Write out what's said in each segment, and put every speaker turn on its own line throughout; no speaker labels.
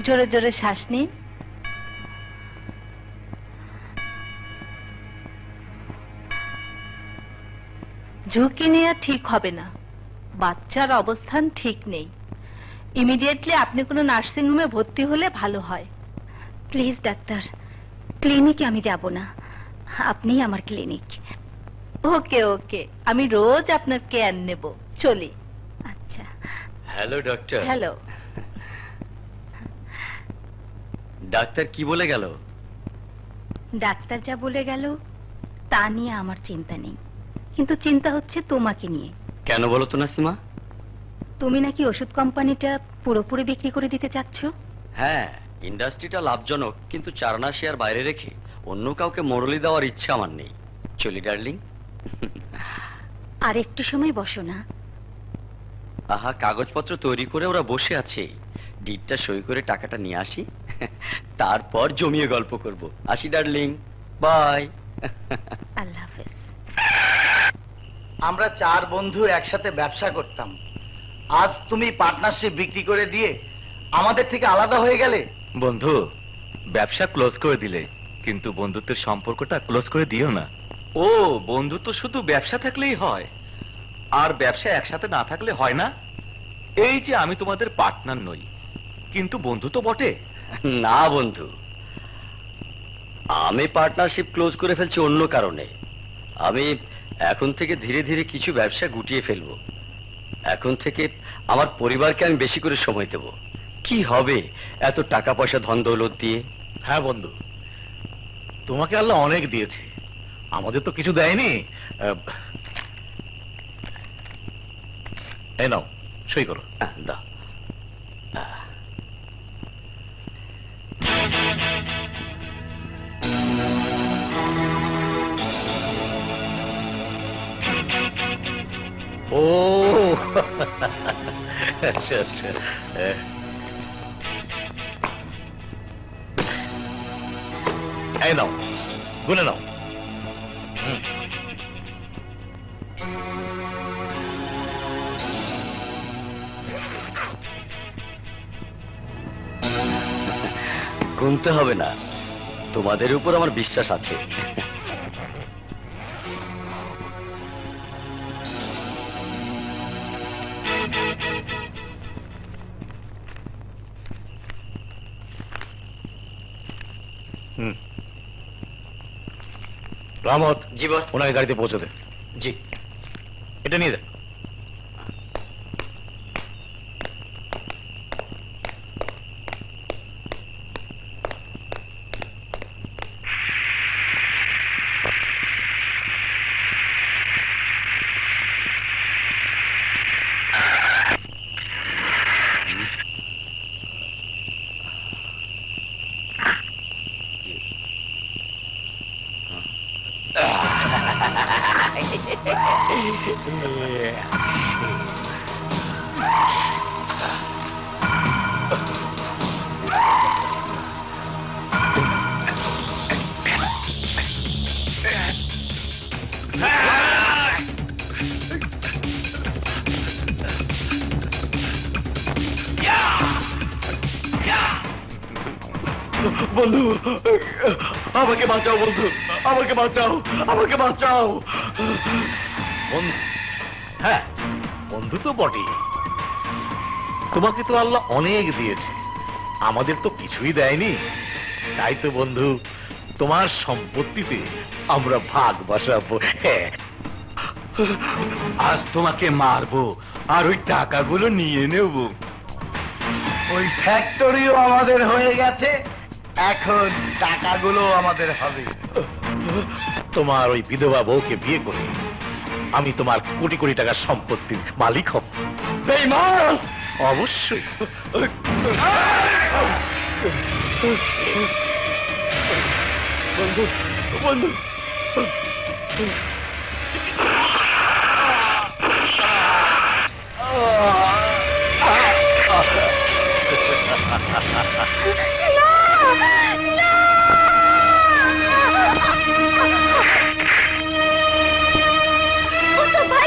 জোরে জোরে শ্বাস নিন। ঝুঁকি নেওয়া ঠিক হবে না, বাচ্চার অবস্থান ঠিক নেই। ইমিডিয়েটলি আপনি কোনো নার্সিং হোমে ভর্তি হলে ভালো হয়।
প্লিজ ডাক্তার, ক্লিনিকে আমি যাব না, আপনিই আমার ক্লিনিক।
ওকে ওকে, আমি রোজ আপনার কেয়ার নেব। চলি।
আচ্ছা।
Hello doctor.
হ্যালো।
ডাক্তার কি বলে গেল?
ডাক্তার যা বলে গেল তা নিয়ে আমার চিন্তা নেই, কিন্তু চিন্তা হচ্ছে তোমাকে নিয়ে।
কেন বলো তো নাসিমা?
তুমি নাকি ওষুধ কোম্পানিটা পুরোপুরি বিক্রি করে দিতে চাচ্ছ?
হ্যাঁ, ইন্ডাস্ট্রিটা লাভজনক, কিন্তু চারনা শেয়ার বাইরে রেখে অন্য কাউকে মরলি দেওয়ার ইচ্ছা আমার নেই। চলি ডার্লিং।
আর একটু সময় বসো না।
আহা, কাগজপত্র তৈরি করে ওরা বসে আছে, ডিটটা সই করে টাকাটা নিয়ে আসি, তারপর জমিয়ে গল্প করব। আসি ডার্লিং, বাই।
আল্লাহ হাফেজ।
আমরা 4 বন্ধু একসাথে ব্যবসা করতাম, আজ তুমি পার্টনারশিপ বিক্রি করে দিয়ে আমাদের থেকে আলাদা হয়ে গেলে।
বন্ধু, ব্যবসা ক্লোজ করে দিলে, কিন্তু বন্ধুত্বের সম্পর্কটা ক্লোজ করে দিও না। ও, বন্ধুত্ব শুধু ব্যবসা থাকলেই হয়, আর ব্যবসা একসাথে না থাকলে হয় না। এই যে আমি তোমাদের পার্টনার নই, কিন্তু বন্ধু তো বটে।
না বন্ধু, আমি পার্টনারশিপ ক্লোজ করে ফেলছি অন্য কারণে। আমি এখন থেকে ধীরে ধীরে কিছু ব্যবসা গুটিয়ে ফেলবো। এখন থেকে আমার পরিবারকে আমি বেশি করে সময় দেব। কি হবে এত টাকা পয়সা ধন দৌলত দিয়ে?
হ্যাঁ বন্ধু, তোমাকে আল্লাহ অনেক দিয়েছে, আমাদের তো কিছু দেয়নি। এই নাও, সই করো।
দাও।
ও আচ্ছা আচ্ছা। এই নাও, গুনে নাও।
গুনতে হবে না, তোমাদের উপর আমার বিশ্বাস আছে।
রহমত,
জি বস।
ওনাকে গাড়িতে পৌঁছে দে।
জি।
এটা নিয়ে যা। বন্ধু, আমাকে বাঁচাও বন্ধু, আমাকে বাঁচাও, আমাকে বাঁচাও বন্ধু। হ্যাঁ, বন্ধু তো বটেই, তোমাকে তো আল্লাহ অনেক দিয়েছে, আমাদের তো কিছুই দেয়নি। তাই তো বন্ধু, তোমার সম্পত্তিতে আমরা ভাগ বসাবো। হ্যাঁ, আজ তোমাকে মারবো আর ওই টাকাগুলো নিয়ে নেব।
ওই ফ্যাক্টরিও আমাদের হয়ে গেছে, এখন টাকাগুলো আমাদের হবে।
তোমার ওই বিধবা বউকে বিয়ে করে আমি তোমার কোটি কোটি টাকার সম্পত্তির মালিক হব। বেঈমান! অবশ্যই। বন্ধু, বন্ধু,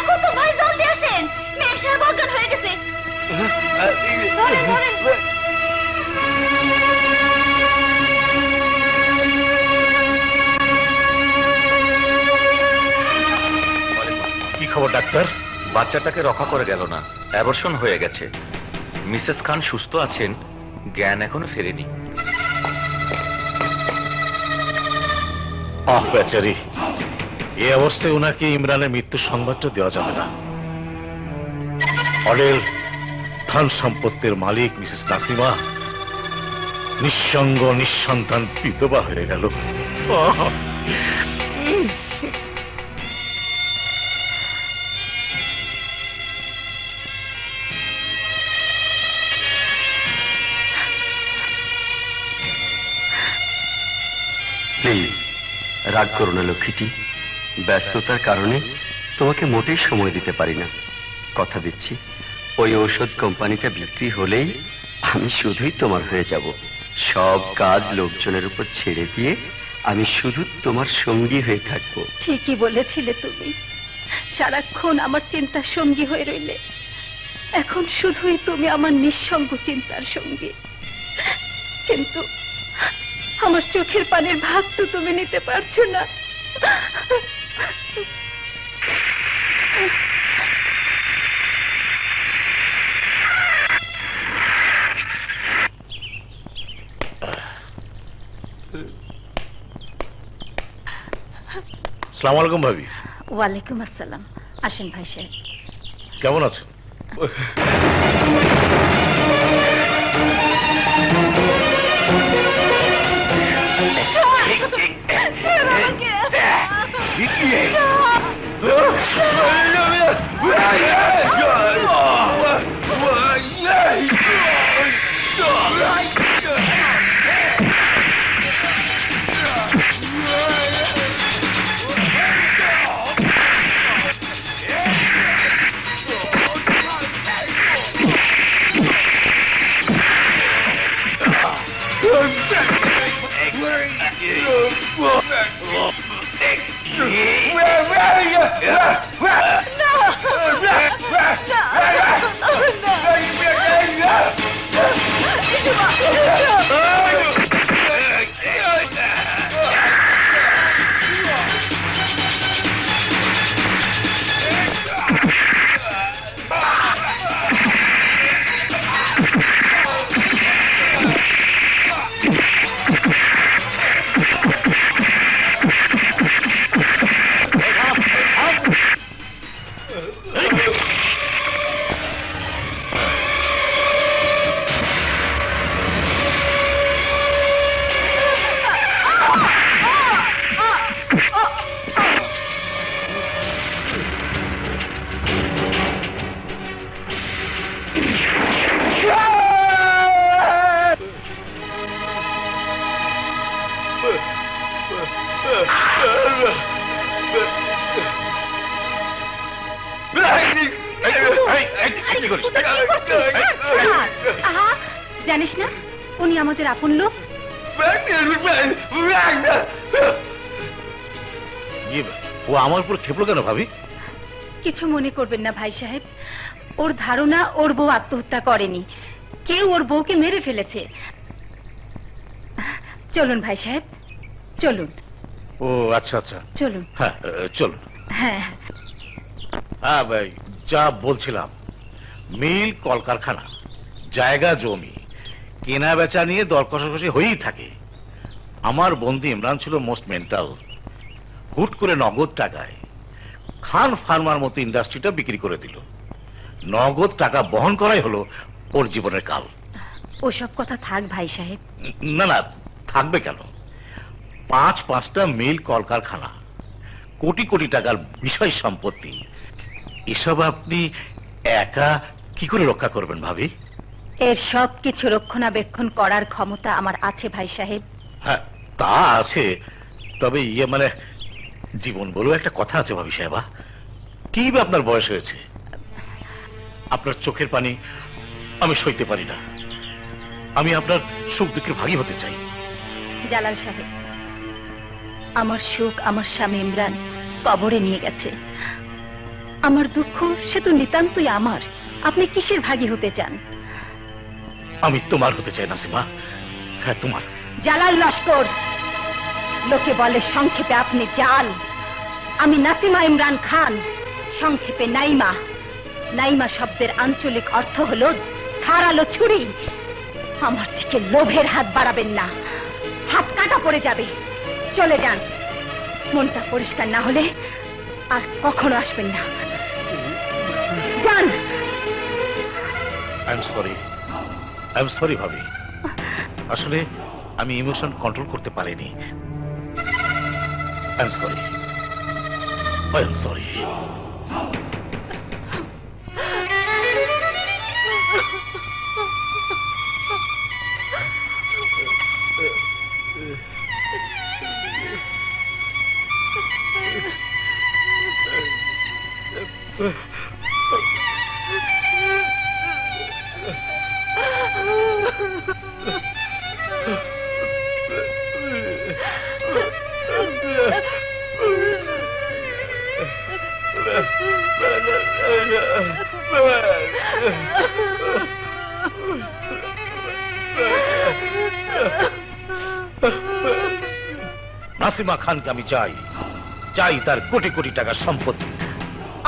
কুতুব ভাই জলদি আসেন, মেম সাহেব অজ্ঞান হয়ে গেছে। ধরেন, ধরেন।
খবর ডাক্তার?
বাচ্চাটাকে রক্ষা করে গেল না, অ্যাবর্শন হয়ে গেছে। মিসেস খান সুস্থ আছেন, জ্ঞান এখনো ফেরেনি।
আহ বেচারি, এই অবস্থায় ওনাকে ইমরানের মৃত্যুর সংবাদটা দেওয়া যাবে না। অডেল ধন সম্পত্তির মালিক মিসেস নাসিমা নিঃসঙ্গ নিঃসন্তান বিধবা হয়ে গেল।
প্লিজ রাগ করো না লক্ষ্মীটি, ব্যস্ততার কারণে তোমাকে মোটেই সময় দিতে পারি না। কথা দিচ্ছি, ওই ঔষধ কোম্পানিটা বিক্রি হলেই আমি শুধুই তোমার হয়ে যাব। সব কাজ লোকজনের উপর ছেড়ে দিয়ে আমি শুধু তোমার সঙ্গী হয়ে থাকবো।
ঠিকই বলেছিলে তুমি, সারাক্ষণ আমার চিন্তার সঙ্গী হয়ে রইলে। এখন শুধুই তুমি আমার নিঃসঙ্গ চিন্তার সঙ্গী। কিন্তু আমার চোখের পানির ভাগ তো তুমি নিতে পারছো না।
আসসালামু আলাইকুম ভাবি।
ওয়ালাইকুম আসসালাম। আসেন ভাই সাহেব।
কেমন আছেন?
জানিস না উনি আমাদের আপন লোক?
ও আমার উপর খেপলো কেন ভাবি?
কিছু মনে করবেন না ভাই সাহেব, ওর ধারণা ওর বউ আত্মহত্যা করেনি, কেউ ওর বউকে মেরে ফেলেছে। চলুন ভাই সাহেব, চলুন।
ও আচ্ছা আচ্ছা,
চলুন।
হ্যাঁ চলুন।
হ্যাঁ
হ্যাঁ ভাই, যা বলছিলাম, মিল কলকারখানা, জায়গা জমি কেনা বেচা নিয়ে দর কষাকষি হয়েই থাকে। আমার বন্ধু ইমরান ছিল মোস্ট মেন্টাল। হুট করে নগদ টাকায় খান ফার্মার মতো ইন্ডাস্ট্রিটা বিক্রি করে দিল। নগদ টাকা বহন করাই হলো ওর জীবনের কাল।
ওসব কথা থাক ভাই সাহেব।
না না, থাকবে কেন? 5-5টা মিল কলকারখানা, কোটি কোটি টাকার বিষয় সম্পত্তি, এসব আপনি একা কি করে রক্ষা করবেন ভাবি?
এর সব কিছু রক্ষণাবেক্ষণ করার ক্ষমতা আমার আছে ভাই সাহেব।
হ্যাঁ তা আছে, তবে মানে জীবন বলেও একটা কথা আছে ভাবি সাহেবা। কি বা আপনার বয়স হয়েছে, আপনার চোখের পানি আমি সইতে পারি না। আমি আপনার সুখ দুঃখের ভাগী হতে চাই।
জালাল সাহেব, আমার সুখ আমার স্বামী ইমরান কবরে নিয়ে গেছে। আমার দুঃখ সে তো নিতান্তই আমার। আপনি কিসের ভাগী হতে চান?
আমি তোমার হতে চাই নাসিমা। হ্যাঁ তোমার।
জালাল লস্কর, লোকে বলে সংক্ষেপে আপনি জাল। আমি নাসিমা ইমরান খান, সংক্ষেপে নাইমা। নাইমা শব্দের আঞ্চলিক অর্থ হলো ধারালো ছুরি। আমার থেকে লোভের হাত বাড়াবেন না, হাত কাটা পড়ে যাবে। চলে যান, মনটা পরিষ্কার না হলে আর কখনো আসবেন না। যান।
আই এম সরি ভাবি, আসলে আমি ইমোশন কন্ট্রোল করতে পারিনি। I am sorry. নাসিমা খানকে আমি চাই তার কোটি কোটি টাকার সম্পত্তি।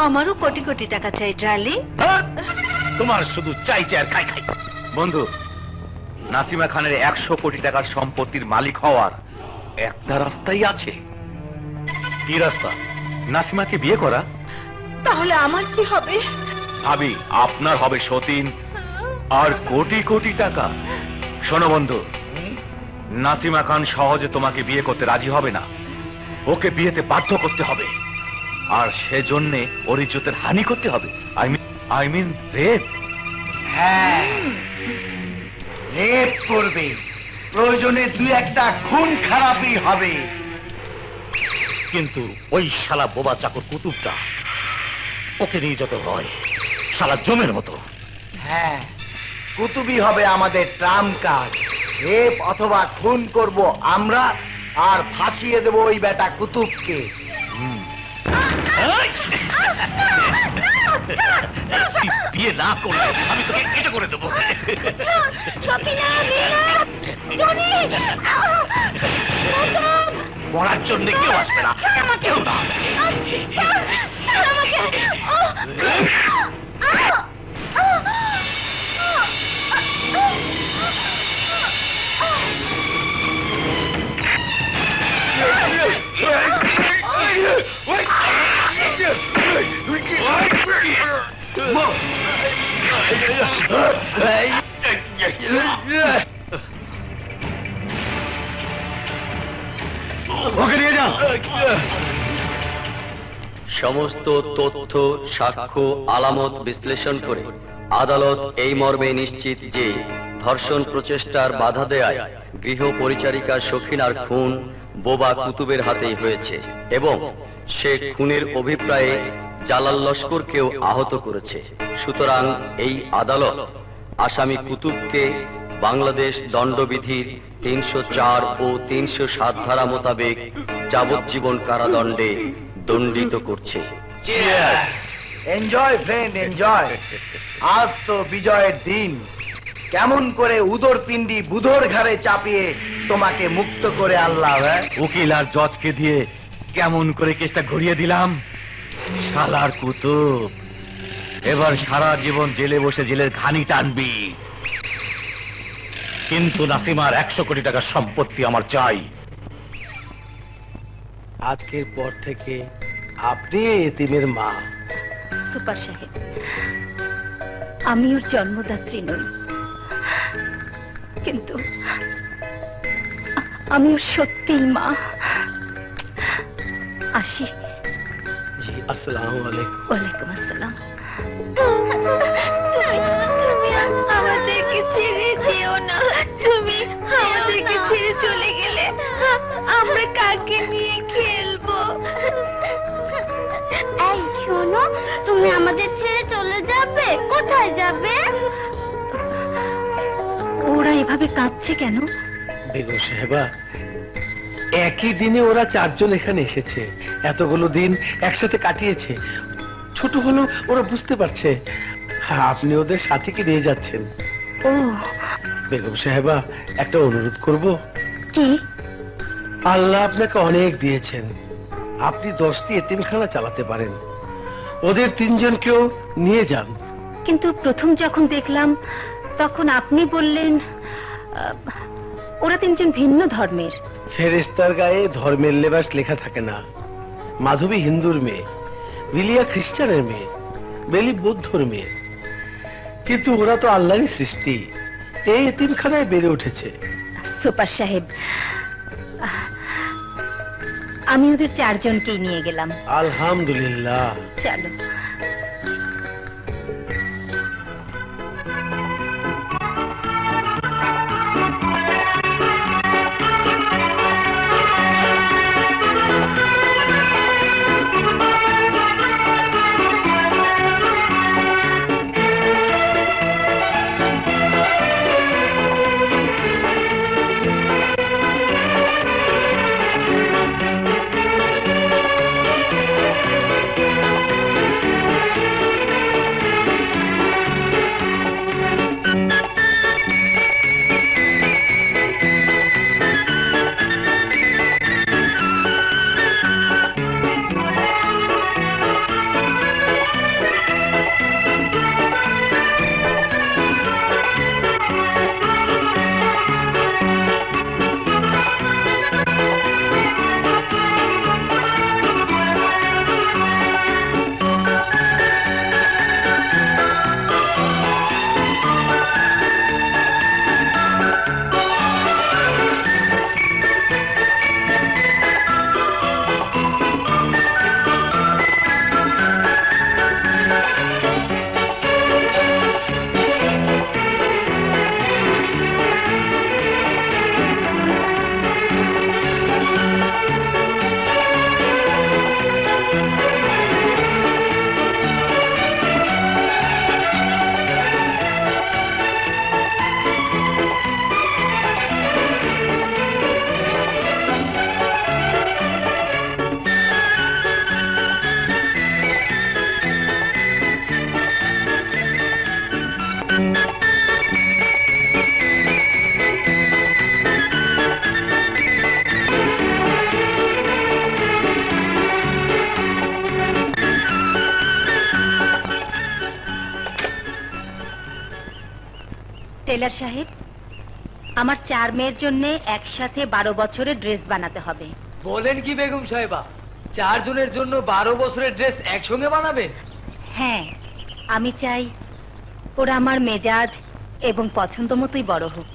আমারও কোটি কোটি টাকা চাই ডার্লিং।
তোমার শুধু চাই আর খাই।
বন্ধু, নাসিমা খানের 100 কোটি টাকার সম্পত্তির মালিক হওয়ার একটা রাস্তাই আছে।
কি রাস্তা?
নাসিমাকে বিয়ে করা।
তাহলে আমার কি হবে?
ভাবি, আপনার হবে সতীন আর কোটি কোটি টাকা। শোনো বন্ধু, নাসিমা খান সহজে তোমাকে বিয়ে করতে রাজি হবে না। ওকে বিয়েতে বাধ্য করতে হবে, আর সেজন্য ওর ইজ্জতের হানি করতে হবে। I mean rape.
হ্যাঁ, রেপ করবে, প্রয়োজনে 2-1টা খুন খারাপই হবে।
কিন্তু ওই শালা বোবা চাকর কুতুবটা, ওকে নিয়ে যেতে হয় শালা জমের মতো।
হ্যাঁ, কুতুবই হবে আমাদের ট্রাম্প কার্ড। রেপ অথবা খুন করব আমরা, আর ফাঁসিয়ে দেব ওই বেটা কুতুবকে।
বিয়ে না করলে আমি তোকে এটা করে দেবো। মরার জন্য কেউ আসবে না, কেউ না।
ওকে নিয়ে যাও। সমস্ত তথ্য, সাক্ষ্য, আলামত বিশ্লেষণ করে আদালত এই মর্মে নিশ্চিত যে ধর্ষণ প্রচেষ্টার বাধা দেয়ায় গৃহ পরিচারিকা সখিনার খুন বোবা কুতুবের হাতেই হয়েছে এবং সে খুনের অভিপ্রায়ে জালাল লস্করকেও আহত করেছে। সুতরাং এই আদালত আসামি কুতুবকে বাংলাদেশ দণ্ডবিধির 304 ও 307 ধারা মোতাবেক যাবজ্জীবন কারাদণ্ডে দণ্ডিত করছে।
Enjoy friend, enjoy. আজ তো বিজয়ের দিন। কেমন করে উদর পিণ্ডি বুধর ঘাড়ে চাপিয়ে তোমাকে মুক্ত করে আনলাম।
উকিল আর জজকে দিয়ে কেমন করে কেসটা ঘুরিয়ে দিলাম। শালার কুতুব, এবার সারা জীবন জেলে বসে জেলের ঘানি টানবি।
কিন্তু নাসিমার 100 কোটি টাকার সম্পত্তি আমার চাই।
আজকের পর থেকে আপনি এতিমের মা।
সুপার সাহেব, আমি ওর জন্মদাত্রী নই, কিন্তু আমি ওর সত্যিই মা। আসি।
জি, আসসালামু আলাইকুম।
ওয়ালাইকুম আসসালাম।
তুমি আমাদেরকে ছেড়ে যেও না। তুমি আমাদেরকে ছেড়ে চলে গেলে আমরা কাকে নিয়ে খেলবো?
এই শোনো, তুমি আমাদের ছেড়ে চলে যাবে? কোথায় যাবে?
ওরা এভাবে কাঁদছে কেন?
বেগম সাহেবা, একই দিনে ওরা 4 জন এখানে এসেছে, এতগুলো দিন একসাথে কাটিয়েছে। ছোট হলেও ওরা বুঝতে পারছে আপনি ওদের সাথে কি নিয়ে যাচ্ছেন।
ও
বেগম সাহেবা, একটা অনুরোধ করব।
কি?
আল্লাহ আপনাকে অনেক দিয়েছেন, আপনি 10টি এতিমখানা চালাতে পারেন। ওদের তিনজনকেও নিয়ে যান।
কিন্তু প্রথম যখন দেখলাম তখন আপনি বললেন ওরা তিনজন ভিন্ন ধর্মের।
ফেরেশতার গায়ে ধর্মের লেবাস লেখা থাকে না। মাধবী হিন্দুর মেয়ে, বিলিয়া খ্রিস্টানের মেয়ে, বেলি বৌদ্ধর মেয়ে, কিন্তু ওরা তো আল্লাহরই সৃষ্টি। এই এতিমখানায় বেড়ে উঠেছে।
সুপার সাহেব, আমি ওদের চারজনকেই নিয়ে গেলাম।
আলহামদুলিল্লাহ।
চলো। টেলার সাহেব, আমার 4 মেয়ের জন্য একসাথে 12 বছরের ড্রেস বানাতে হবে।
বলেন কি বেগম সাহেবা, 4 জনের জন্য 12 বছরের ড্রেস একসঙ্গে বানাবেন?
হ্যাঁ, আমি চাই ওরা আমার মেজাজ এবং পছন্দ মতোই বড় হোক।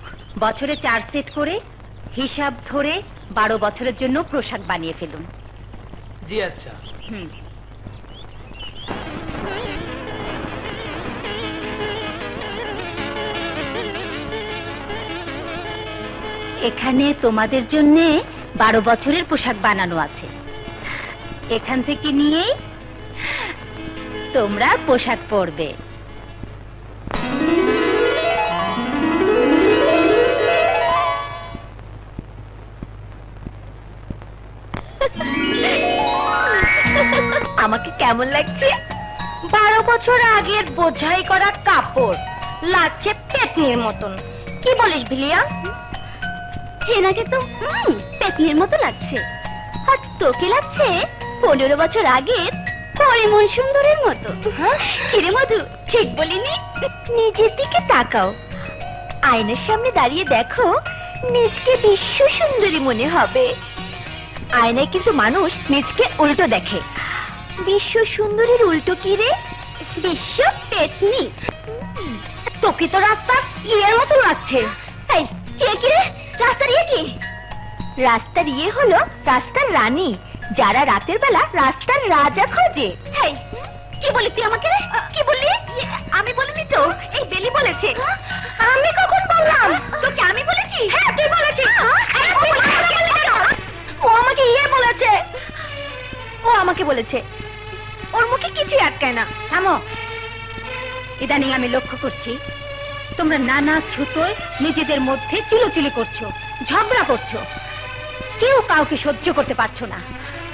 বছরে 4 সেট করে হিসাব ধরে 12 বছরের জন্য পোশাক বানিয়ে ফেলুন।
জি আচ্ছা।
এখানে তোমাদের জন্য 12 বছরের পোশাক বানানো আছে। এখান থেকে নিয়ে তোমরা পোশাক পরবে। আমাকে কেমন লাগছে?
12 বছর আগের বোঝাই করা কাপড় লাগছে পেতনির মতন। কি বলিস ভিলিয়া? হেনাকে তো পেতনির মতো লাগছে, আর তোকে লাগছে 15 বছর আগের পরিমন সুন্দরের মতো। কিরে মধু, ঠিক বলিনি? নিজের দিকে তাকাও, আয়নার সামনে দাঁড়িয়ে দেখো, নিজকে বিশ্ব সুন্দরী মনে হবে। আয়নায় কিন্তু মানুষ নিজকে উল্টো দেখে। বিশ্ব সুন্দরীর উল্টো কি রে? বিশ্ব পেতনি। তোকে তো রাস্তার ইয়ের মতো লাগছে। এই কে কি রে? রাস্তার ইয়ে কি? রাস্তার ইয়ে হলো রাস্তার রানী, যারা রাতের বেলা রাস্তার রাজা খোঁজে। হেই, কি বলি তুই আমাকে রে? কি বললি? আমি বলিনি তো, এই বেলি বলেছে। আমি কখন বললাম? তোকে আমি বলেছি? হ্যাঁ তুই বলেছিস। ও আমাকে ইয়ে বলেছে।
ও আমাকে বলেছে।
ওর মুখে কিছুই আটকায় না।
থামো। ইদানিং আমি লক্ষ্য করছি তোমরা নানা ছুতোয় নিজেদের মধ্যে চিলোচিলি করছো, ঝগড়া করছো, কেউ কাউকে সহ্য করতে পারছো না।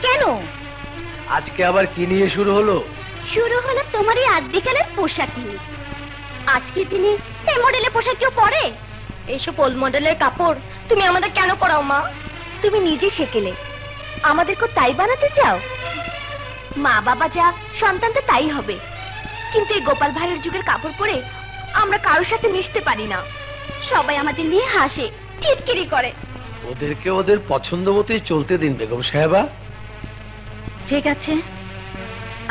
কেন?
আজকে আবার কি নিয়ে শুরু হলো?
শুরু হলো তোমার এই আদিকালের পোশাক নিয়ে। আজকের দিনে এই মডেলের পোশাক কেউ পরে? এইসব ওল্ড মডেলের কাপড় তুমি আমাদের কেন পরাও মা? তুমি নিজে শেখেলে, আমাদেরকে তাই বানাতে চাও?
মা বাবা যা সন্তান তো তাই হবে, কিন্তু এই গোপাল ভাঁড়ের যুগের কাপড় পরে আমরা কারোর সাথে মিশতে পারি না। সবাই আমাদের নিয়ে হাসে, টিটকিরি করে।
ওদেরকে ওদের পছন্দ মতোই চলতে দিন বেগম সাহেবা।
ঠিক আছে,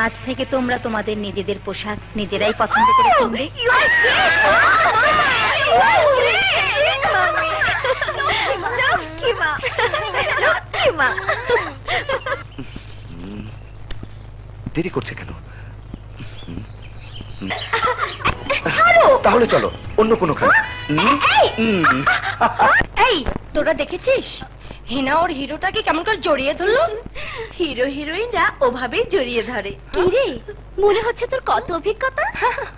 আজ থেকে তোমরা তোমাদের নিজেদের পোশাক নিজেরাই পছন্দ করে কিনবে।
দেরি করছে কেন? তাহলে চলো অন্য কোনো খান।
এই তোরা দেখেছিস হিনা ওর হিরোটাকে কেমন করে জড়িয়ে ধরলো?
হিরো হিরোইনরা ওভাবেই জড়িয়ে ধরে।
কি রে, মনে হচ্ছে তোর কত অভিজ্ঞতা।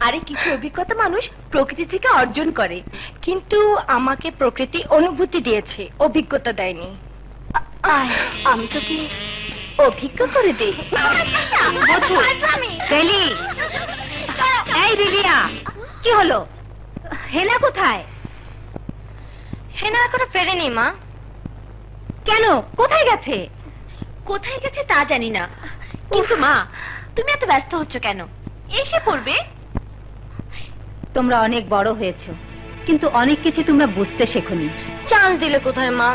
আরে কিছু অভিজ্ঞতা মানুষ প্রকৃতি থেকে অর্জন করে।
কিন্তু আমাকে প্রকৃতি অনুভূতি দিয়েছে, অভিজ্ঞতা দেয়নি।
আয় আমি তোকে অভিজ্ঞ করে দেই।
বেলি, এই বিলিয়া, কি হলো? হেনা কোথায়?
হেনা এখনো ফেরেনি মা।
কেন, কোথায় গেছে?
কোথায় গেছে তা জানি না, কিন্তু মা তুমি এত ব্যস্ত হচ্ছ কেন? এসে পড়বে।
তোমরা অনেক বড় হয়েছো, কিন্তু অনেক কিছু তোমরা বুঝতে শেখোনি।
চান্স দিলে কোথায় মা?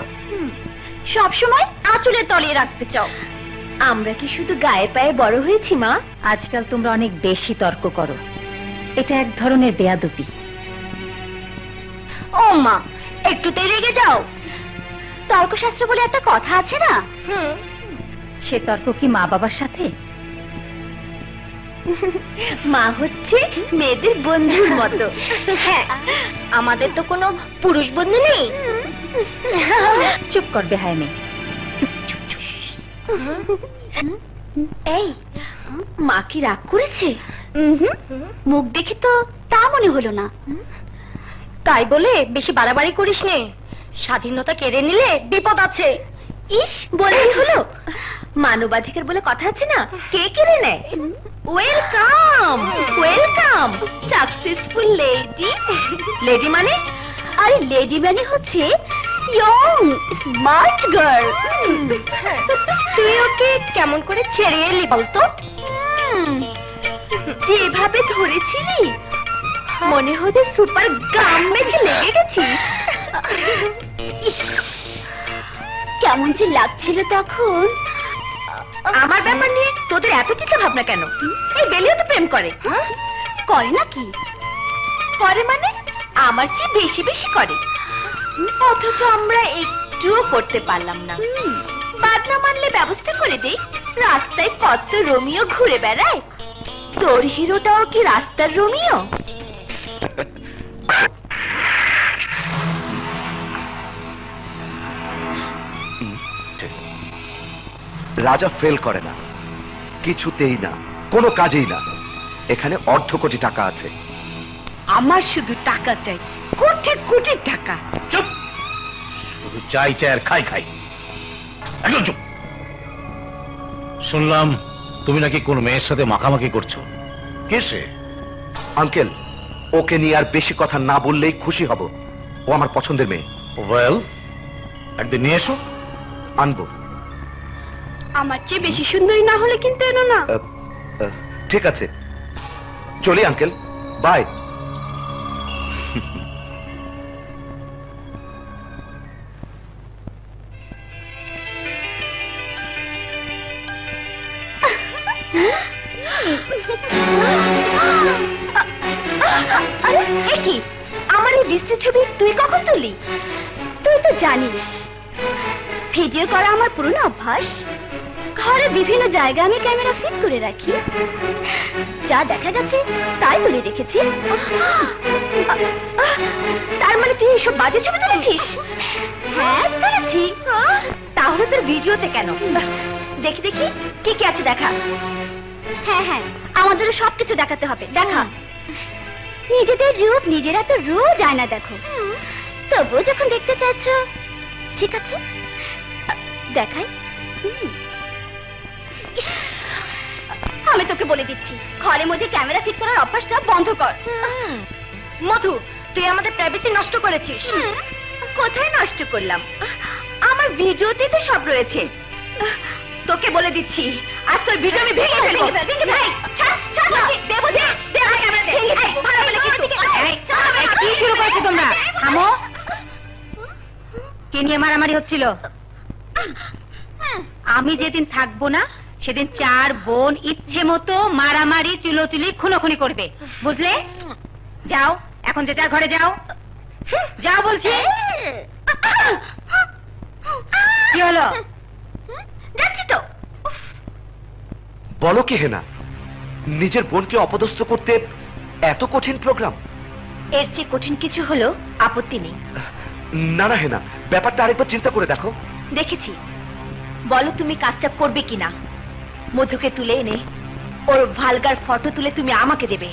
সব সময় আঁচলে তলিয়ে রাখতে চাও। আমরা কি শুধু গায়ে পায়ে বড় হয়েছি মা?
আজকাল তোমরা অনেক বেশি তর্ক করো, এটা এক ধরনের বেয়াদবি।
ও মা, একটুতেই রেগে যাও।
তর্কশাস্ত্র বলে একটা কথা আছে না?
সে তর্ক কি মা বাবার সাথে?
মা হচ্ছে মেয়েদের বন্ধুর মতো।
হ্যাঁ, আমাদের তো কোনো পুরুষ বন্ধু নেই।
চুপ কর বেহায় মেয়ে।
এই মা কি রাগ করেছে? মুখ দেখে তো তা মনে হলো না।
তাই বলে বেশি বাড়াবাড়ি করিস নে, স্বাধীনতা কেড়ে নিলে বিপদ আছে।
ইস, বলেই হলো। মানবাধিকার বলে কথা আছে না, কে কেড়ে নেয়? Welcome welcome successful lady. Lady মানে? আরে লেডি মানে হচ্ছে ইয়ং স্মার্ট গার্ল।
তুই ওকে কেমন করে ছেড়ে এলি বলতো?
যেভাবে ধরেছিলি মনে হতে সুপার গাম মেখে লেগে গেছিস। ইস, কেমন যে লাগছিল তখন। আমার ব্যাপার নিয়ে তোদের এত চিন্তা ভাবনা কেন? এই বেলিও তো প্রেম করে। করে নাকি? করে মানে আমার চেয়ে বেশি বেশি করে, অথচ আমরা একটুও করতে পারলাম না। বাদ না মানলে ব্যবস্থা করে দেই। রাস্তায় কত রোমিও ঘুরে বেড়ায়, তোর হিরোটাও কি রাস্তার রোমিও?
রাজা ফেল করে না, কিছুতেই না, কোনো কাজেই না। এখানে অর্ধ কোটি টাকা আছে।
আমার শুধু টাকা চাই, কোটি কোটি টাকা।
চুপ, শুধু চাই চাই আর খাই খাই। একদম চুপ। শুনলাম তুমি নাকি কোন মেয়ের সাথে মাখামাখি করছো, কে সে?
আঙ্কেল, ওকে নিয়ে আর বেশি কথা না বললেই খুশি হব। ও আমার পছন্দের মেয়ে।
ওয়েল, একদিন নিয়ে এসো।
আনবো।
আমার চেয়ে বেশি সুন্দরী না হলে কিন্তু এনো না।
ঠিক আছে, চলি আঙ্কেল, বাই।
আরে এ কি, আমার এই বিশ্ব ছবি তুই কখন তুলি? তুই তো জানিস ভিডিও করা আমার পুরনো অভ্যাস। ঘরে বিভিন্ন জায়গায় আমি ক্যামেরা ফিট করে রাখি, যা দেখা গেছে তাই তুলে রেখেছি। তার মানে তুই এইসব বাজে ছবি তুলেছিস? হ্যাঁ তুলেছি। তাহলে তোর ভিডিওতে কেন? দেখি দেখি কি কি আছে দেখা। হ্যাঁ হ্যাঁ, আমাদেরও সবকিছু দেখাতে হবে। দেখা, নিজেদের রূপ নিজেরা তো রোজ আয়না দেখো, তবুও যখন দেখতে চাইছ ঠিক আছে দেখাই। আমি তোকে বলে দিচ্ছি, ঘরের মধ্যে ক্যামেরা ফিট করার অভ্যাসটা বন্ধ কর।
মধু, তুই আমাদের প্রাইভেসি নষ্ট করেছিস।
কোথায় নষ্ট করলাম? আমার ভিডিওতে তো সব রয়েছে। তোকে বলে দিচ্ছি আজ তোর ভিডিও আমি ভেঙে ফেলবো। এই, ছাড়, ছাড় বলছি। দে বলছি, দে আমার ক্যামেরা দে। এই, ভালো বলে কিন্তু।
কি শুরু করেছো তোমরা? থামো। কে নিয়ে মারামারি হচ্ছিল? আমি যেদিন থাকবো না সেদিন 4 বোন ইচ্ছে মতো মারামারি চুলোচুলি খুনোখুনি করবে, বুঝলে? যাও, এখন যে যার ঘরে যাও। যাও বলছি। কি হলো?
যাচ্ছি তো।
বলো কি হেনা, নিজের বোনকে অপদস্থ করতে এত কঠিন প্রোগ্রাম?
এর চেয়ে কঠিন কিছু হলো আপত্তি নেই।
না না হেনা, ব্যাপারটা আরেকবার চিন্তা করে দেখো।
দেখেছি, বলো তুমি কাজটা করবে কিনা। মধুকে তুলে এনে ওর ভালগার ফটো তুলে তুমি আমাকে দেবে।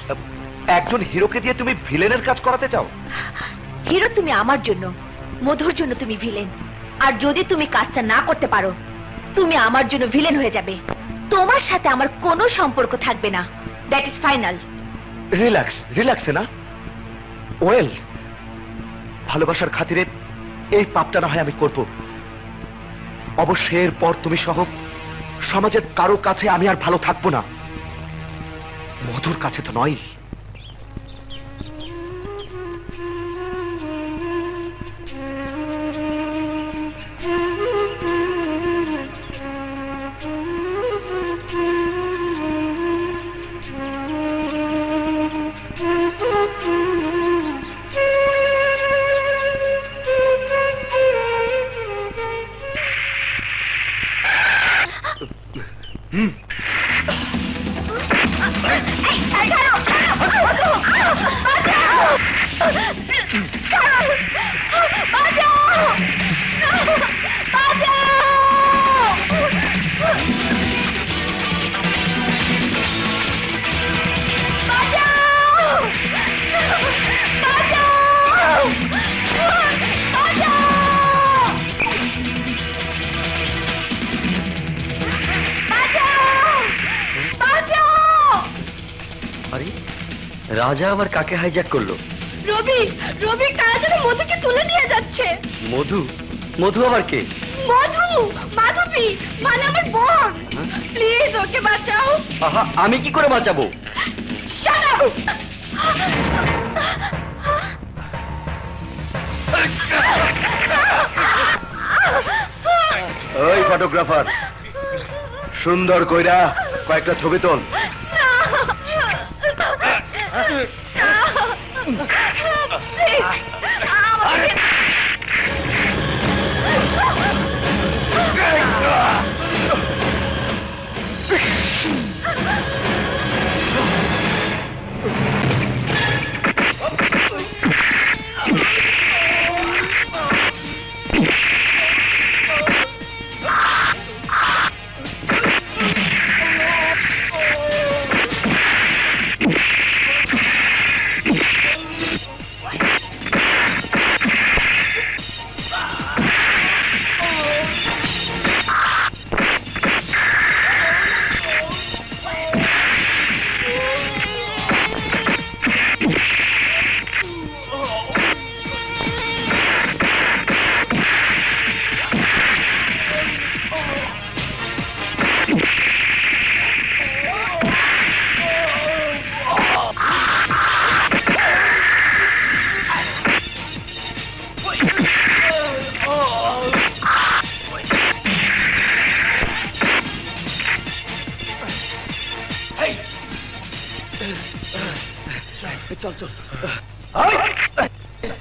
একজন হিরোকে দিয়ে তুমি ভিলেনের কাজ করাতে চাও?
হিরো তুমি আমার জন্য, মধুর জন্য তুমি ভিলেন। আর যদি তুমি কাজটা না করতে পারো, তুমি আমার জন্য ভিলেন হয়ে যাবে। তোমার সাথে আমার কোনো সম্পর্ক থাকবে না। That is final.
Relax, relax Hena. Well, ভালোবাসার খাতিরে এই পাপটা না হয় আমি করব। অবশ্যই এরপর তুমি সহ সমাজের কারো কাছে আমি আর ভালো থাকবো না, মধুর কাছে তো নয়।
আরে রাজা আবার কাকে হাইজ্যাক করলো?
রবি, রবি কারা যেন মধুকে তুলে নিয়ে যাচ্ছে।
মধু? মধু আবার কে?
মধু, মাধবী, মানে আমার বোন। প্লিজ ওকে বাঁচাও।
আহা, আমি কি করে বাঁচাবো?
Shut up.
ওই ফটোগ্রাফার, সুন্দর কইরা কয়েকটা ছবি তোল। চল চল,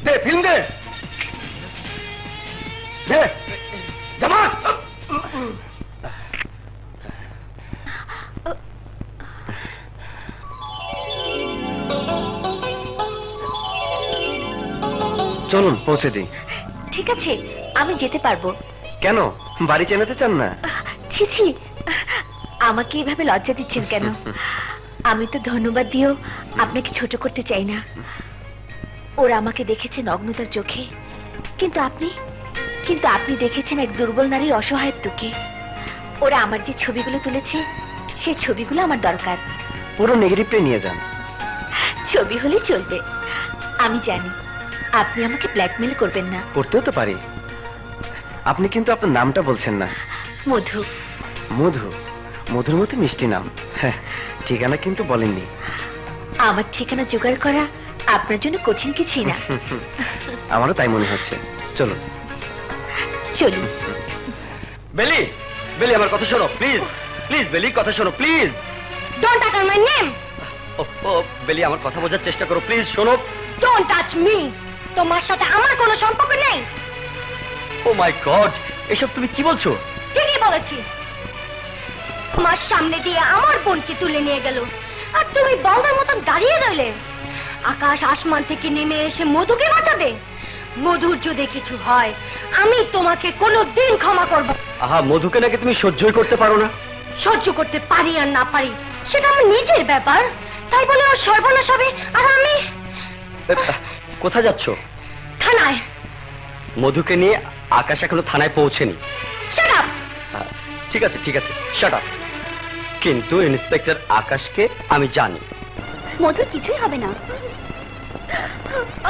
দে ফিল্ম দে, দে জামাত।
চলুন পৌঁছে দিই।
ঠিক আছে, আমি যেতে পারবো।
কেন, বাড়ি চেনাতে চান না?
ছি ছি, আমাকে এভাবে লজ্জা দিচ্ছেন কেন? আমি তো ধন্যবাদ দিয়েও আপনাকে ছোট করতে চাই না। ওরা আমাকে দেখেছে নগ্নতার চোখে, কিন্তু আপনি দেখেছেন এক দুর্বল নারীর অসহায়ত্বকে। ওরা আমার যে ছবিগুলো তুলেছে, সেই ছবিগুলো আমার দরকার।
পুরো নেগেটিভটাই নিয়ে যান।
ছবি হলে চলবে, আমি জানি। আপনি আমাকে ব্ল্যাকমেল করবেন না।
করতেও তো পারি। আপনি কিন্তু আপনার নামটা বলছেন না।
মধু।
মধু, মধুর মতো মিষ্টি নাম। হ্যাঁ, ঠিকানা কিন্তু বলেননি।
আমার ঠিকানা জোগাড় করা আপনার জন্য কঠিন কিছুই না।
আমারও তাই মনে হচ্ছে। চলো
চলুন।
বেলি, বেলি আমার কথা শোনো প্লিজ, প্লিজ বেলি কথা শোনো please.
Don't touch my name.
ও বেলি আমার কথা বোঝার চেষ্টা করো প্লিজ, শোনো।
Don't touch me. তোমার সাথে আমার কোনো সম্পর্ক নেই।
ও মাই গড, এসব তুমি কি বলছো?
ঠিকই বলেছি। তোমার সামনে দিয়ে আমার বোনকে তুলে নিয়ে গেল, আর তুমি বলদের মতন দাঁড়িয়ে রইলে। আকাশ আসমান থেকে নেমে এসে মধুকে বাঁচাবে? মধুর যদি কিছু হয়, আমি তোমাকে কোনোদিন ক্ষমা করব।
আহা, মধুকে নাকি তুমি সহ্যই করতে পারো না?
সহ্য করতে পারি আর না পারি সেটা আমার নিজের ব্যাপার। তাই বলে ওর সর্বনাশ হবে আর আমি।
কোথায় যাচ্ছ?
থানায়।
মধুকে নিয়ে আকাশ এখনো থানায় পৌঁছেনি।
Shut up.
ঠিক আছে ঠিক আছে, শাট আপ। কিন্তু ইন্সপেক্টর আকাশকে আমি জানি।
মধুর কিছুই হবে না।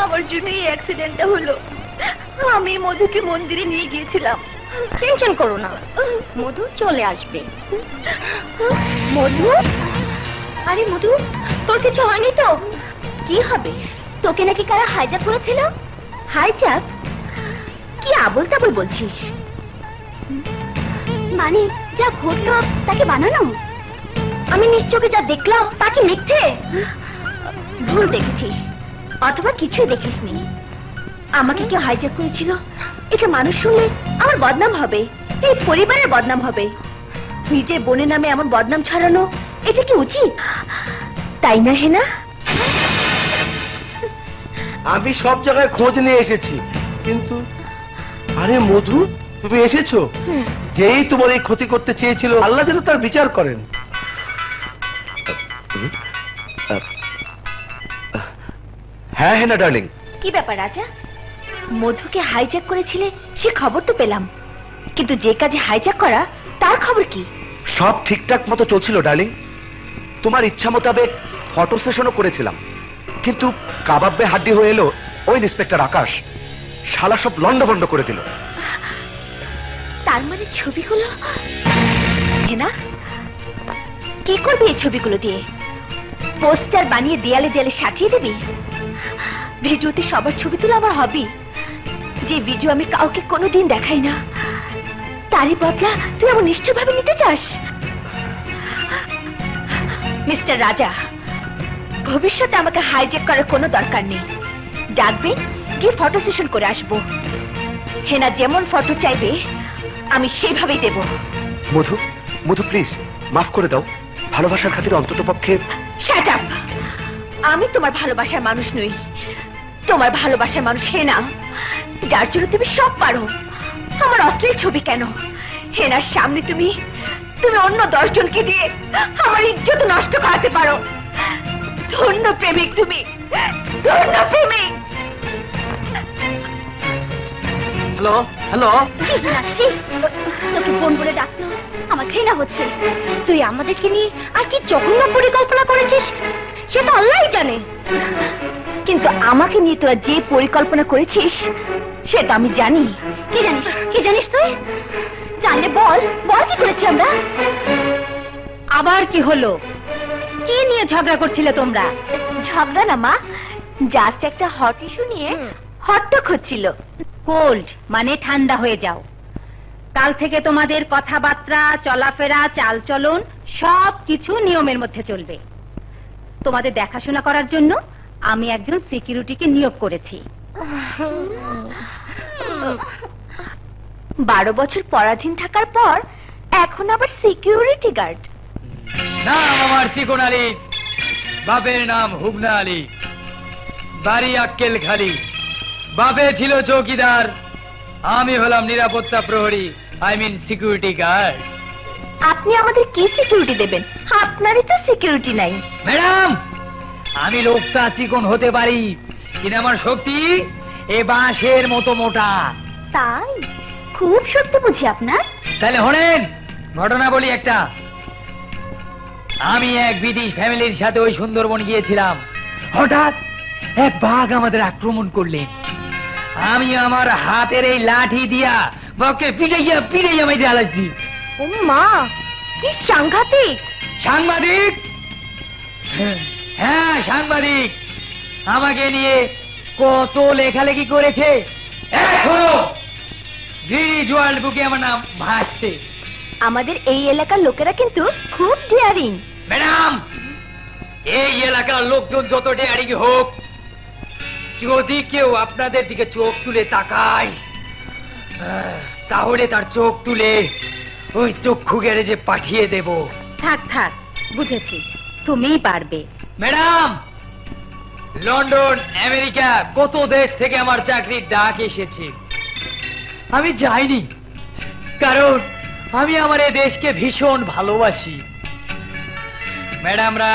আমার জন্য এই অ্যাক্সিডেন্টটা হলো। আমি মধুকে মন্দিরে নিয়ে গিয়েছিলাম।
টেনশন করো না, মধু চলে আসবে। মধু, আরে মধু, তোর কিছু হয়নি তো?
কি হবে? তোকে নাকি কারা হাইজ্যাক করেছিল?
হাইজ্যাক? কি আবল তাবল বলছিস?
মানে যা ঘটলো তাকে বানানো?
আমি নিশ্চয়ই যা দেখলাম তা কি মিথ্যে?
ভুল দেখেছিস, অথবা কিছুই দেখিসনি।
আমাকে কি হাইজ্যাক করেছিল এটা মানুষ শুনলে আমার বদনাম হবে, এই পরিবারের বদনাম হবে। নিজের বোনের নামে এমন বদনাম ছড়ানো এটা কি উচিত? তাই না হেনা?
আমি সব জায়গায় খোঁজ নিয়ে এসেছি, কিন্তু আরে মধু, তুমি এসেছো? যেই তোমার এই ক্ষতি করতে চেয়েছিল, আল্লাহ যেন তার বিচার করেন।
হ্যাঁ হ্যাঁ না ডার্লিং।
কি ব্যাপার রাজা? মধুকে হাইজ্যাক করেছিলে সে খবর তো পেলাম, কিন্তু যে কাজে হাইজ্যাক করা তার খবর কি?
সব ঠিকঠাক মতো চলছিল ডার্লিং। তোমার ইচ্ছা মোতাবেক ফটো সেশনও করেছিলাম, কিন্তু কাবাবে হাড্ডি হয়ে এলো ওই ইন্সপেক্টর আকাশ। শালা সব লন্ডভন্ড করে দিল।
তার মানে ছবিগুলো হেনা? কি করবি এই ছবিগুলো দিয়ে? পোস্টার বানিয়ে দেয়ালে দেয়ালে সাজিয়ে দিবি? ভিডিওতে সবার ছবি তোলা আমার হবি, যে ভিডিও আমি কাউকে কোনোদিন দেখাই না, তারই বদলা তুই এমন নিষ্ঠুর ভাবে নিতে চাস? মিস্টার রাজা, ভবিষ্যতে আমাকে হাইজ্যাক করার কোনো দরকার নেই। ডাকবেন, গিয়ে ফটো সেশন করে আসবো। হেনা যেমন ফটো চাইবে আমি সেভাবেই দেব।
মধু, মধু প্লিজ মাফ করে দাও। ভালোবাসার খাতিরে অন্তত পক্ষে।
Shut up! আমি তোমার ভালোবাসার মানুষ নই, তোমার ভালোবাসার মানুষ হেনা, যার জন্য তুমি সব পারো। আমার অশ্লীল ছবি কেন? হেনার সামনে তুমি অন্য 10 জনকে দিয়ে আমার ইজ্জত নষ্ট করাতে পারো। ধন্য প্রেমিক তুমি, ধন্য প্রেমিক।
হ্যালো হ্যালো,
তোকে বোন বলে ডাকতে আমার ঘৃণা হচ্ছে।
তুই আমাদেরকে নিয়ে আর কি জঘন্য পরিকল্পনা করেছিস সে তো আল্লাহই জানে, কিন্তু আমাকে নিয়ে তোরা যে পরিকল্পনা করেছিস সে তো আমি জানি।
কি জানিস? কি জানিস তুই? জানলে বল, বল কি করেছি আমরা?
আবার কি হলো? কি নিয়ে ঝগড়া করছিলে তোমরা?
ঝগড়া না মা, জাস্ট একটা হট ইস্যু নিয়ে হটটক হচ্ছিল।
কোল্ড মানে ঠান্ডা হয়ে যাও। কাল থেকে তোমাদের কথাবার্তা, চলাফেরা, চালচলন সব কিছু নিয়মের মধ্যে চলবে। তোমাদের দেখাশোনা করার জন্য আমি একজন সিকিউরিটিকে নিয়োগ করেছি।
12 বছর পরাধীন থাকার পর এখন আবার সিকিউরিটি গার্ড?
নাম আমার চিকন আলী, বাপের নাম হুগনা আলী, বাড়ি আক্কেল খালি। বাপে ছিল চৌকিদার, আমি হলাম নিরাপত্তা প্রহরী, আই মিন সিকিউরিটি গার্ড।
আপনি আমাদের কি সিকিউরিটি দেবেন? আপনারই তো সিকিউরিটি নাই।
ম্যাডাম, আমি লোকটা চিকন হতে পারি, কিন্তু আমার শক্তি এ বাঁশের মতো মোটা।
তাই? খুব শক্তি বুঝি আপনার।
তাহলে শোনেন, ঘটনা বলি একটা। আমি এক ব্রিটিশ ফ্যামিলির সাথে ওই সুন্দরবন গিয়েছিলাম। হঠাৎ এক বাঘ আমাদের আক্রমণ করলেন। আমি আমার হাতের এই লাঠি দিয়া বাঘকে পিটাইয়া পিটাইয়া মেরে হালাইছি।
ও মা, কি সাংঘাতিক!
সাংবাদিক? হ্যাঁ সাংবাদিক, আমাকে নিয়ে কত লেখালেখি করেছে, এখনো গিনিজ ওয়ার্ল্ড বুকে আমার নাম ভাসছে।
আমাদের এই এলাকার লোকেরা কিন্তু খুব ডিয়ারিং।
ম্যাডাম, এই এলাকার লোকজন যত ডেয়ারিং হোক, যদি কেউ আপনাদের দিকে চোখ তুলে তাকায়, তাহলে তার চোখ তুলে ওই চক্ষু গ্যারেজে পাঠিয়ে দেব।
থাক থাক, বুঝেছি, তুমিই পারবে।
ম্যাডাম, লন্ডন, আমেরিকা, কত দেশ থেকে আমার চাকরির ডাক এসেছে, আমি যাইনি, কারণ আমি আমার এই দেশকে ভীষণ ভালোবাসি। ম্যাডামরা,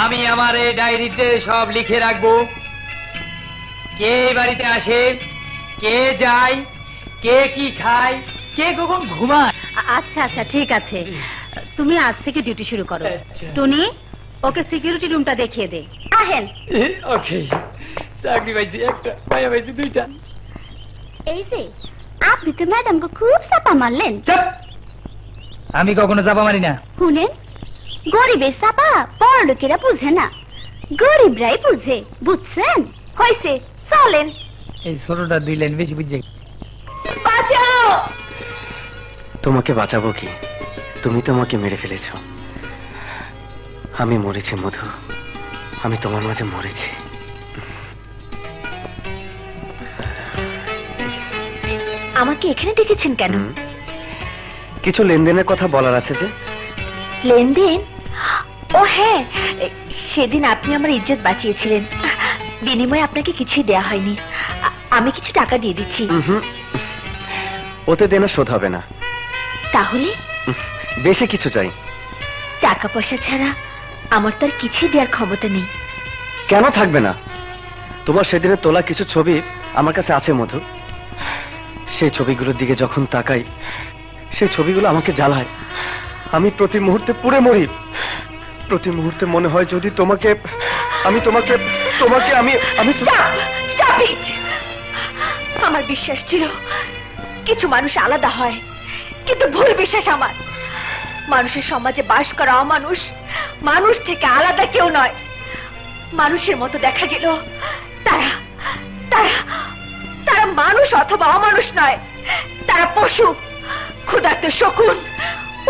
আমি আমার এই ডায়েরিতে সব লিখে রাখবো, কে বাড়িতে আসে, কে যায়, কে কি খায়, কে কখন ঘুমায়।
আচ্ছা আচ্ছা, ঠিক আছে, তুমি আজ থেকে ডিউটি শুরু করো।
আচ্ছা।
টুনি, ওকে সিকিউরিটি রুমটা দেখিয়ে দে।
আহেন।
ওকে, চাকরি পাইছি একটা, মায়া পাইছি দুইটা।
এই যে আপনি তো ম্যাডামকে খুব চাপা মারলেন।
চুপ! আমি কখনো চাপা মারি না।
শুনেন, গরিবের চাপা বড় লোকেরা বুঝে না, গরিবরাই বুঝে, বুঝছেন? হয়েছে, চলেন।
এই ছোটটা 2 লাইন বেশি বুঝে।
বাঁচাও!
তোমাকে বাঁচাবো কি? তুমি তো আমাকে মেরে ফেলেছো। আমি মরেছি মধু, আমি তোমার মাঝে মরেছি।
আমাকে এখানে ডেকেছেন কেন?
কিছু লেনদেনের কথা বলার আছে যে।
লেনদেন? ও হ্যাঁ, সেদিন আপনি আমার ইজ্জত বাঁচিয়েছিলেন, বিনিময়ে আপনাকে কিছুই দেয়া হয়নি। আমি কিছু টাকা দিয়ে দিচ্ছি।
ওতে দেনা শোধ হবে না।
তাহলে?
বেশি কিছু চাই।
টাকা পয়সা ছাড়া আমার তার কিছুই দেওয়ার ক্ষমতা নেই।
কেন থাকবে না? তোমার সেদিনে তোলা কিছু ছবি আমার কাছে আছে মধু। সেই ছবিগুলোর দিকে যখন তাকাই, সেই ছবিগুলো আমাকে জ্বালায়। আমি প্রতি মুহূর্তে পুড়ে মরি। প্রতি মুহূর্তে মনে হয় যদি তোমাকে
Stop it! আমার বিশ্বাস ছিল কিছু মানুষ আলাদা হয়, কিন্তু ভুল বিশ্বাস আমার। মানুষের সমাজে বাস করা অমানুষ মানুষ থেকে আলাদা কেউ নয়। মানুষের মতো দেখা গেল তারা তারা তারা মানুষ অথবা অমানুষ নয়, তারা পশু, ক্ষুধার্ত শকুন,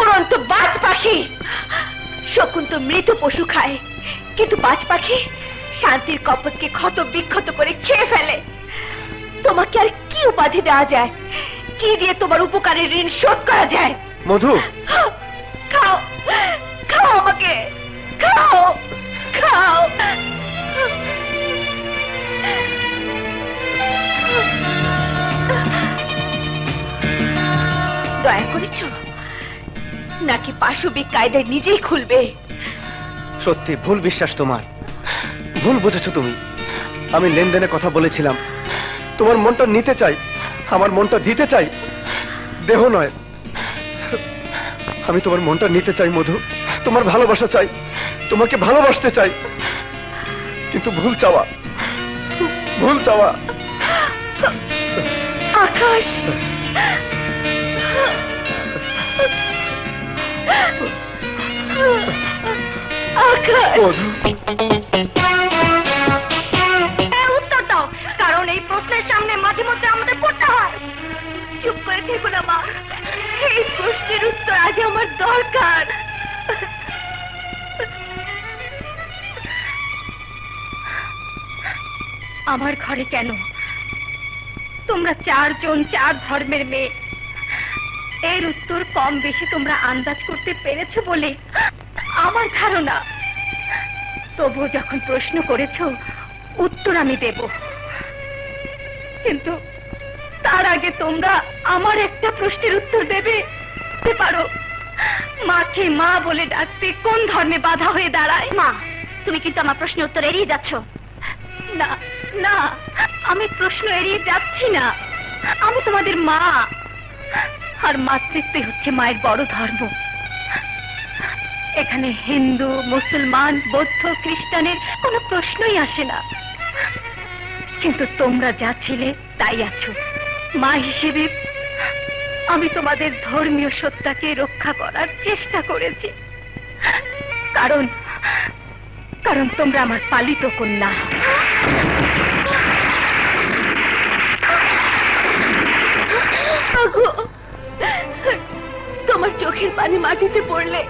উড়ন্ত বাজ পাখি। শকুন তো মৃত পশু খায়, কিন্তু বাজ পাখি শান্তির কপতকে ক্ষত বিক্ষত করে খেয়ে ফেলে। তোমাকে আর কি উপাধি দেওয়া যায়? কি দিয়ে তোমার উপকারের ঋণ শোধ করা যায়?
মধু,
খাও, খাও আমাকে, খাও, খাও। দয়া করেছ নাকি পাশবিক কায়দায় নিজেই খুলবে?
সত্যি ভুল বিশ্বাস তোমার। ভুল বুঝেছো তুমি। আমি লেনদেনের কথা বলেছিলাম। তোমার মনটা নিতে চাই, আমার মনটা দিতে চাই, দেহ নয়। আমি তোমার মনটা নিতে চাই মধু, তোমার ভালোবাসা চাই, তোমাকে ভালোবাসতে চাই, কিন্তু ভুল চাওয়া, ভুল চাওয়া।
আকাশ, আকাশ, উত্তর দাও, কারণ এই প্রশ্নের সামনে মাঝে মধ্যে আমাদের পড়তে হয়। চুপ করে থেকো না মা, এই প্রশ্নের উত্তর আজ আমার দরকার। আমার ঘরে কেন? তোমরা 4 জন 4 ধর্মের মেয়ে, এর উত্তর কম বেশি তোমরা আন্দাজ করতে পেরেছো বলে আমার ধারণা। তবুও যখন প্রশ্ন করেছো, উত্তর আমি দেব, কিন্তু তার আগে তোমরা আমার একটা প্রশ্নের উত্তর দেবে পারো। মাকে মা বলে ডাকতে কোন ধর্মে বাধা হয়ে দাঁড়ায়? মা, তুমি কিন্তু আমার প্রশ্নের উত্তর এড়িয়ে যাচ্ছ। না না, আমি প্রশ্ন এড়িয়ে যাচ্ছি না। আমি তোমাদের মা, আর মাতৃত্বই হচ্ছে মায়ের বড় ধর্ম। এখানে হিন্দু, মুসলমান, বৌদ্ধ, খ্রিস্টানের কোনো প্রশ্নই আসে না। কিন্তু তোমরা যা ছিলে তাই আছো। মা হিসেবে
আমি তোমাদের ধর্মীয় সত্তাকে রক্ষা করার চেষ্টা করেছি, কারণ কারণ তোমরা আমার পালিত কন্যা।
তোমার চোখের পানি মাটিতে পড়লে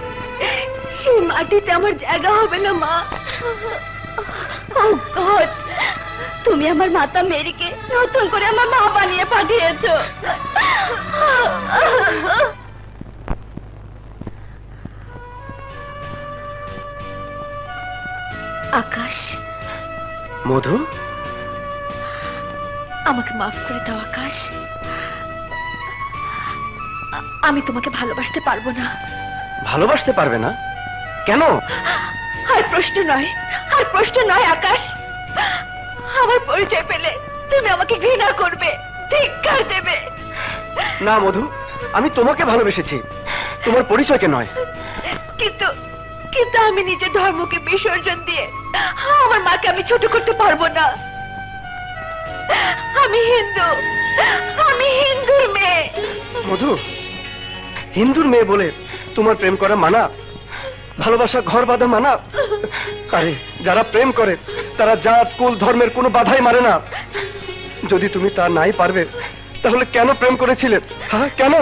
সেই মাটিতে আমার জায়গা হবে না মা। ও গড, তুমি আমার মাতা মেরিকে নতুন করে আমার মা বানিয়ে পাঠিয়েছো। আকাশ,
মধু,
আমাকে মাফ করে দাও আকাশ। আমি তোমাকে ভালোবাসতে পারবো না।
ভালোবাসতে পারবে না কেন?
আর প্রশ্ন নয়, আর প্রশ্ন নয় আকাশ। আমার পরিচয় পেলে তুমি আমাকে ঘৃণা করবে, ধিক্কার দেবে।
না মধু, আমি তোমাকে ভালোবেসেছি, তোমার পরিচয়কে নয়।
কিন্তু কিন্তু আমি নিজের ধর্মকে বিসর্জন দিয়ে আমার মাকে আমি ছোট করতে পারবো না। আমি হিন্দু, আমি হিন্দুর মেয়ে।
মধু, হিন্দুর মেয়ে বলে তোমার প্রেম করা মানা? ভালোবাসা ঘর বাঁধা মানা? আরে যারা প্রেম করে তারা জাত কুল ধর্মের কোনো বাধাই মারে না। যদি তুমি তা নাই পারবে তাহলে কেন প্রেম করেছিলে? হ্যাঁ কেন?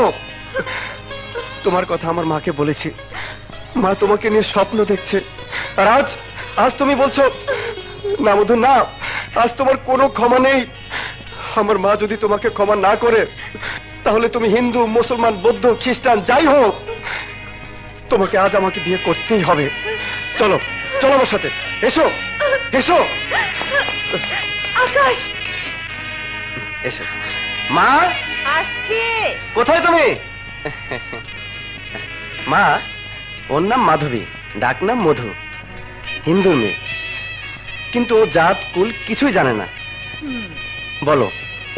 তোমার কথা আমার মাকে বলেছি, মা তোমাকে নিয়ে স্বপ্ন দেখছে। আর আজ আজ তুমি বলছো না মধু না, আজ তোমার কোনো ক্ষমা নেই। আমার মা যদি তোমাকে ক্ষমা না করে তাহলে তুমি হিন্দু, মুসলমান, বৌদ্ধ, খ্রিস্টান যাই হোক, তোমাকে আজ আমাকে বিয়ে করতেই হবে। চলো চলো আমার সাথে, এসো এসো।
আকাশ,
এসো। মা,
আসছি।
কোথায় তুমি? মা, ওর নাম মাধবী, ডাক নাম মধু, হিন্দুর মেয়ে, কিন্তু ও জাত কুল কিছুই জানে না। বলো,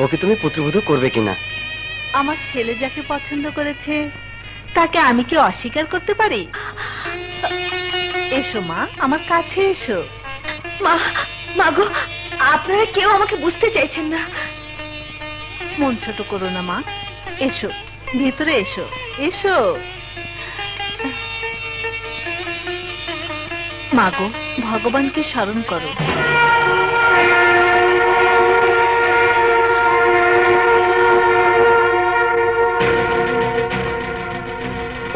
ওকে তুমি পুত্রবধূ করবে কিনা?
আমার ছেলে যাকে পছন্দ করেছে তাকে আমি কি অস্বীকার করতে পারি? এসো মা, আমার কাছে এসো।
মা, মাগো, আপনারা কেউ আমাকে বুঝতে চাইছেন না।
মন ছোট করো না মা, এসো ভিতরে এসো, এসো। মাগো, ভগবানকে স্মরণ করো।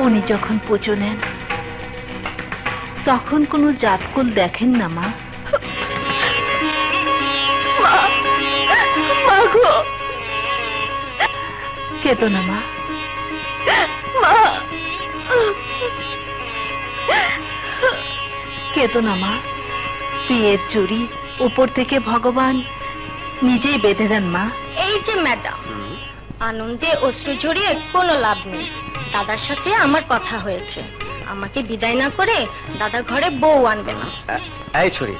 উনি যখন পুজো নেন তখন কোনো জাতকুল দেখেন না মা।
মাগো,
কেঁদো না মা।
মা,
কেঁদো না মা। বিয়ের চুড়ি উপর থেকে ভগবান নিজেই বেঁধে দেন মা।
এই যে ম্যাডাম, আনন্দে অশ্রু ঝরিয়ে কোনো লাভ নেই। দাদার সাথে আমার কথা হয়েছে, আমাকে বিদায় না করে দাদা ঘরে বউ আনবে না।
এই ছড়ি,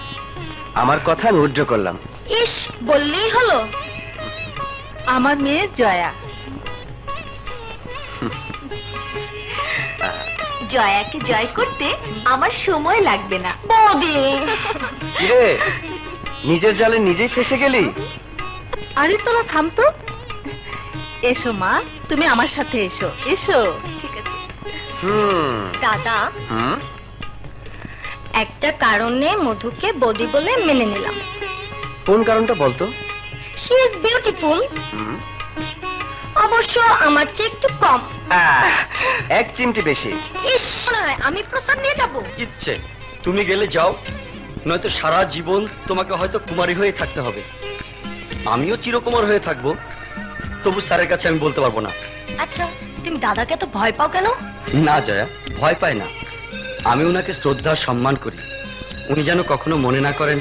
আমার কথা আমি উজ্জ্ব করলাম।
ইস, বললেই হলো।
আমার মেয়ে জয়া।
জয়াকে জয় করতে আমার সময় লাগবে না।
বৌদি,
কিরে, নিজের জালে নিজেই ফেসে গেলি?
আরে তোরা থাম তো। এসো মা, তুমি আমার সাথে এসো, এসো।
ঠিক আছে
দাদা, একটা কারণে মধুকে বৌদি বলে মেনে নিলাম।
কোন কারণটা বলতো?
She is beautiful. অবশ্য আমার চেয়ে একটু কম।
এক চিমটি বেশি।
ইস, আমি প্রসাদ নিয়ে যাবো।
ইচ্ছে তুমি গেলে যাও, নয়তো সারা জীবন তোমাকে হয়তো কুমারী হয়ে থাকতে হবে। আমিও চিরকুমার হয়ে থাকবো, তবু স্যারের কাছে আমি বলতে পারবো না।
আচ্ছা, তুমি দাদাকে তো ভয় পাও কেন?
না জয়া, ভয় পায় না। আমি ওনাকে শ্রদ্ধা সম্মান করি। উনি যেন কখনো মনে না করেন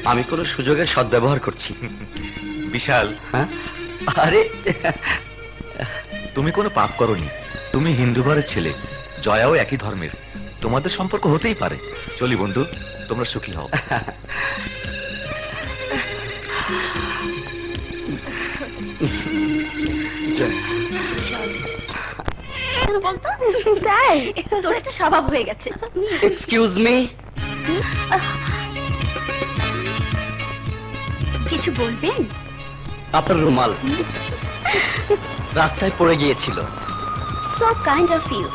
আমি কোনো সুযোগের সদ্ব্যবহার করছি।
বিশাল,
হ্যাঁ, আরে
তুমি কোনো পাপ করনি। তুমি হিন্দু ঘরের ছেলে, জয়াও একই ধর্মের, তোমাদের সম্পর্ক হতেই পারে। চলি বন্ধু, তোমরা সুখী হও।
বলতো, তাই তোর একটা স্বভাব হয়ে গেছে।
এক্সকিউজ মি,
কিছু বলবেন?
আপনার রুমাল। রাস্তায় পড়ে গিয়েছিল।
So kind of you,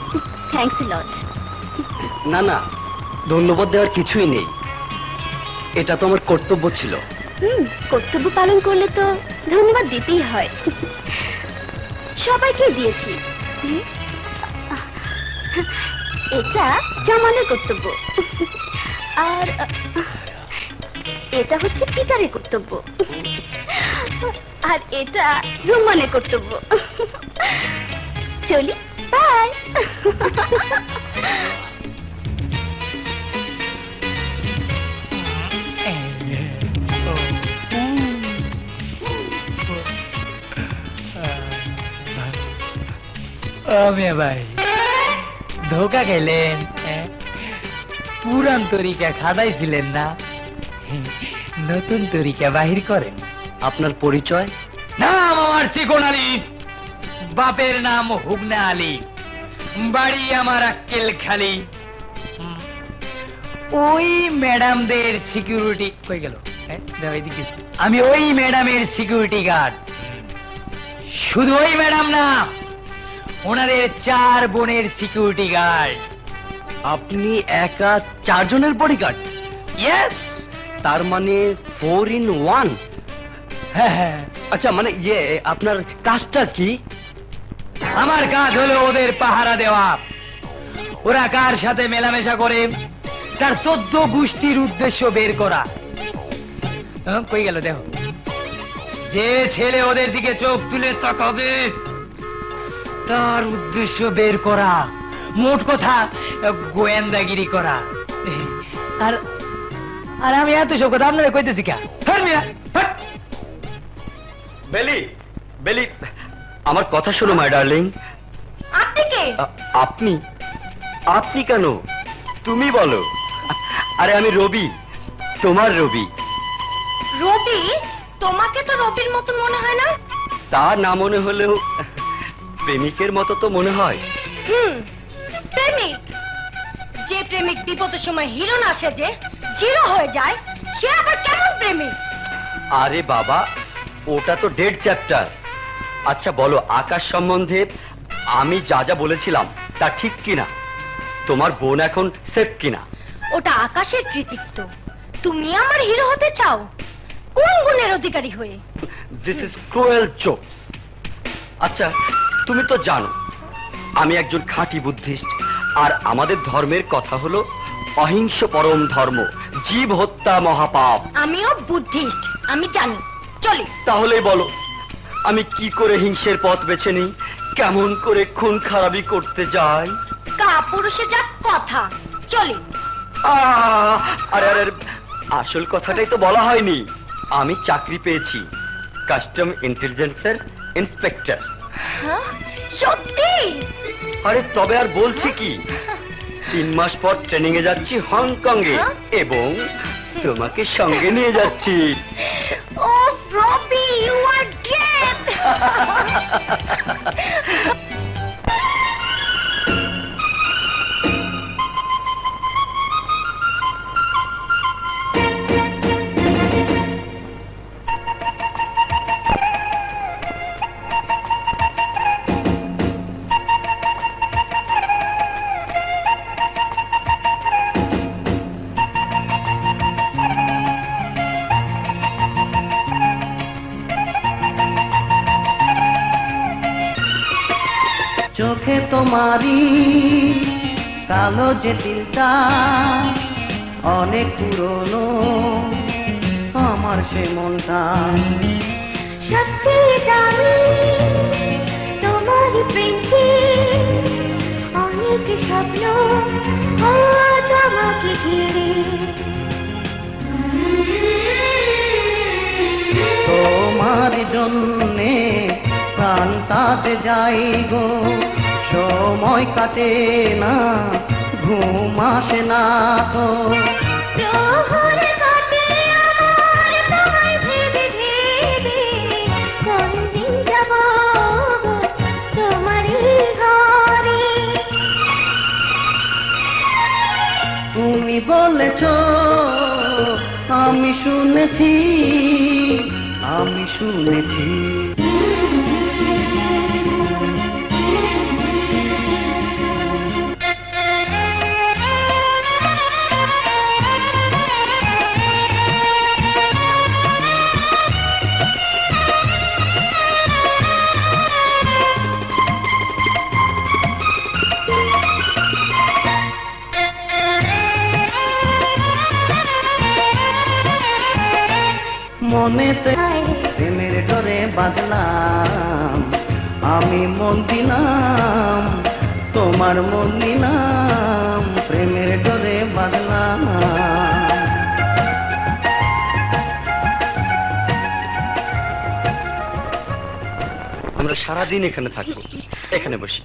thanks a lot.
না না, ধন্যবাদ দেওয়ার কিছুই নেই, এটা তো আমার কর্তব্য ছিল।
কর্তব্য পালন করলে তো ধন্যবাদ দিতেই হয়। সবাইকে দিয়েছি। এটা জামানের কর্তব্য, আর এটা হচ্ছে পিটারের কর্তব্য, আর এটা রুমানের কর্তব্য। চলি, বাই।
মেয়ে ভাই ধোকা খেলেন, পুরান তরিকা খাটাইছিলেন না, নতুন তরিকা বাহির করেন।
আপনার পরিচয়?
নাম আমার চিকন আলী, বাপের নাম হুগনা আলী, বাড়ি আমার আক্কেল খালি। ওই ম্যাডামদের সিকিউরিটি কই গেল? আমি ওই ম্যাডামের সিকিউরিটি গার্ড। শুধু ওই ম্যাডাম না, ওনাদের 4 বোনের সিকিউরিটি গার্ড।
আপনি একা 4 জনের বডিগার্ড?
ইয়েস।
তার মানে 4 in 1।
হ্যাঁ।
আচ্ছা, মানে আপনার কাজটা কি?
আমার কাজ হলো ওদের পাহারা দেওয়া। ওরা কার সাথে মেলামেশা করে তার 14 গোষ্ঠীর উদ্দেশ্য বের করা। কই গেল দেখো, যে ছেলে ওদের দিকে চোখ তুলে তাকাবে তার উদ্দেশ্য বের করা, মোট কথা গোয়েন্দাগিরি করা। আর আর আমি এত সব কথা আপনারা কইতেছি কে?
বেলি, বেলি, আমার কথা শোনো মাই ডার্লিং।
আপনি কে?
আপনি? আপনি কেন, তুমি বলো। আরে আমি রবি, তোমার রবি।
রবি? তোমাকে তো রবির মতন মনে হয় না।
তা না মনে হলেও প্রেমিকের মতো তো মনে হয়।
প্রেমিক? যে প্রেমিক বিপদের সময় হিরো না সেজে জিরো হয়ে যায়, সে আবার কেমন প্রেমিক?
আরে বাবা, ওটা তো ডেড চ্যাপ্টার। আচ্ছা বলো, আকাশ সম্বন্ধে আমি যা যা বলেছিলাম তা ঠিক কিনা? তোমার বোন এখন সেফ কিনা?
ওটা আকাশের কৃতিত্ব। তুমি আমার হিরো হতে চাও কোন গুণের অধিকারী হয়ে?
This is cruel jokes. আচ্ছা, তুমি তো জানো আমি একজন খাঁটি বুদ্ধিস্ট, আর আমাদের ধর্মের কথা হলো অহিংস পরম ধর্ম, জীব হত্যা মহাপাপ।
আমিও বুদ্ধিস্ট, আমি জানি। চলি।
তাহলে বলো, আমি কি করে হিংসের পথ বেছে নিই, কেমন করে খুন খারাপি করতে যাই?
কাপুরুষে যা কথা। চলি।
আরে আরে, আসল কথাটাই তো বলা হয়নি। আমি চাকরি পেয়েছি কাস্টম ইন্টেলিজেন্সের ইন্সপেক্টর।
সত্যি?
আরে তবে আর বলছি কি, 3 মাস পর ট্রেনিং এ যাচ্ছি হংকং এ, এবং তোমাকে সঙ্গে নিয়ে যাচ্ছি।
ও রবি, ইউ আর গ্রেট।
চোখে তোমারি কালো যে তিলটা, অনেক পুরনো আমার সে মনটা।
সত্যি জানি তোমার প্রেমে অনেক স্বপ্ন আজ আমাকে ঘিরে।
তোমার জন্যে প্রাণটাতে যাই গো, সময় কাটে না, ঘুম আসে না তো।
প্রহর কাটে আমার তোমায় ভেবে ভেবে, কোন দিন যাব তোমারই ঘরে।
তুমি বলেছ, আমি শুনেছি, আমি শুনেছি। মনেতে প্রেমের ডরে বাঁধলাম, আমি মন দিলাম, তোমার মন নিলাম, প্রেমের ডরে বাঁধলাম।
আমরা সারাদিন এখানে থাকবো, এখানে বসি।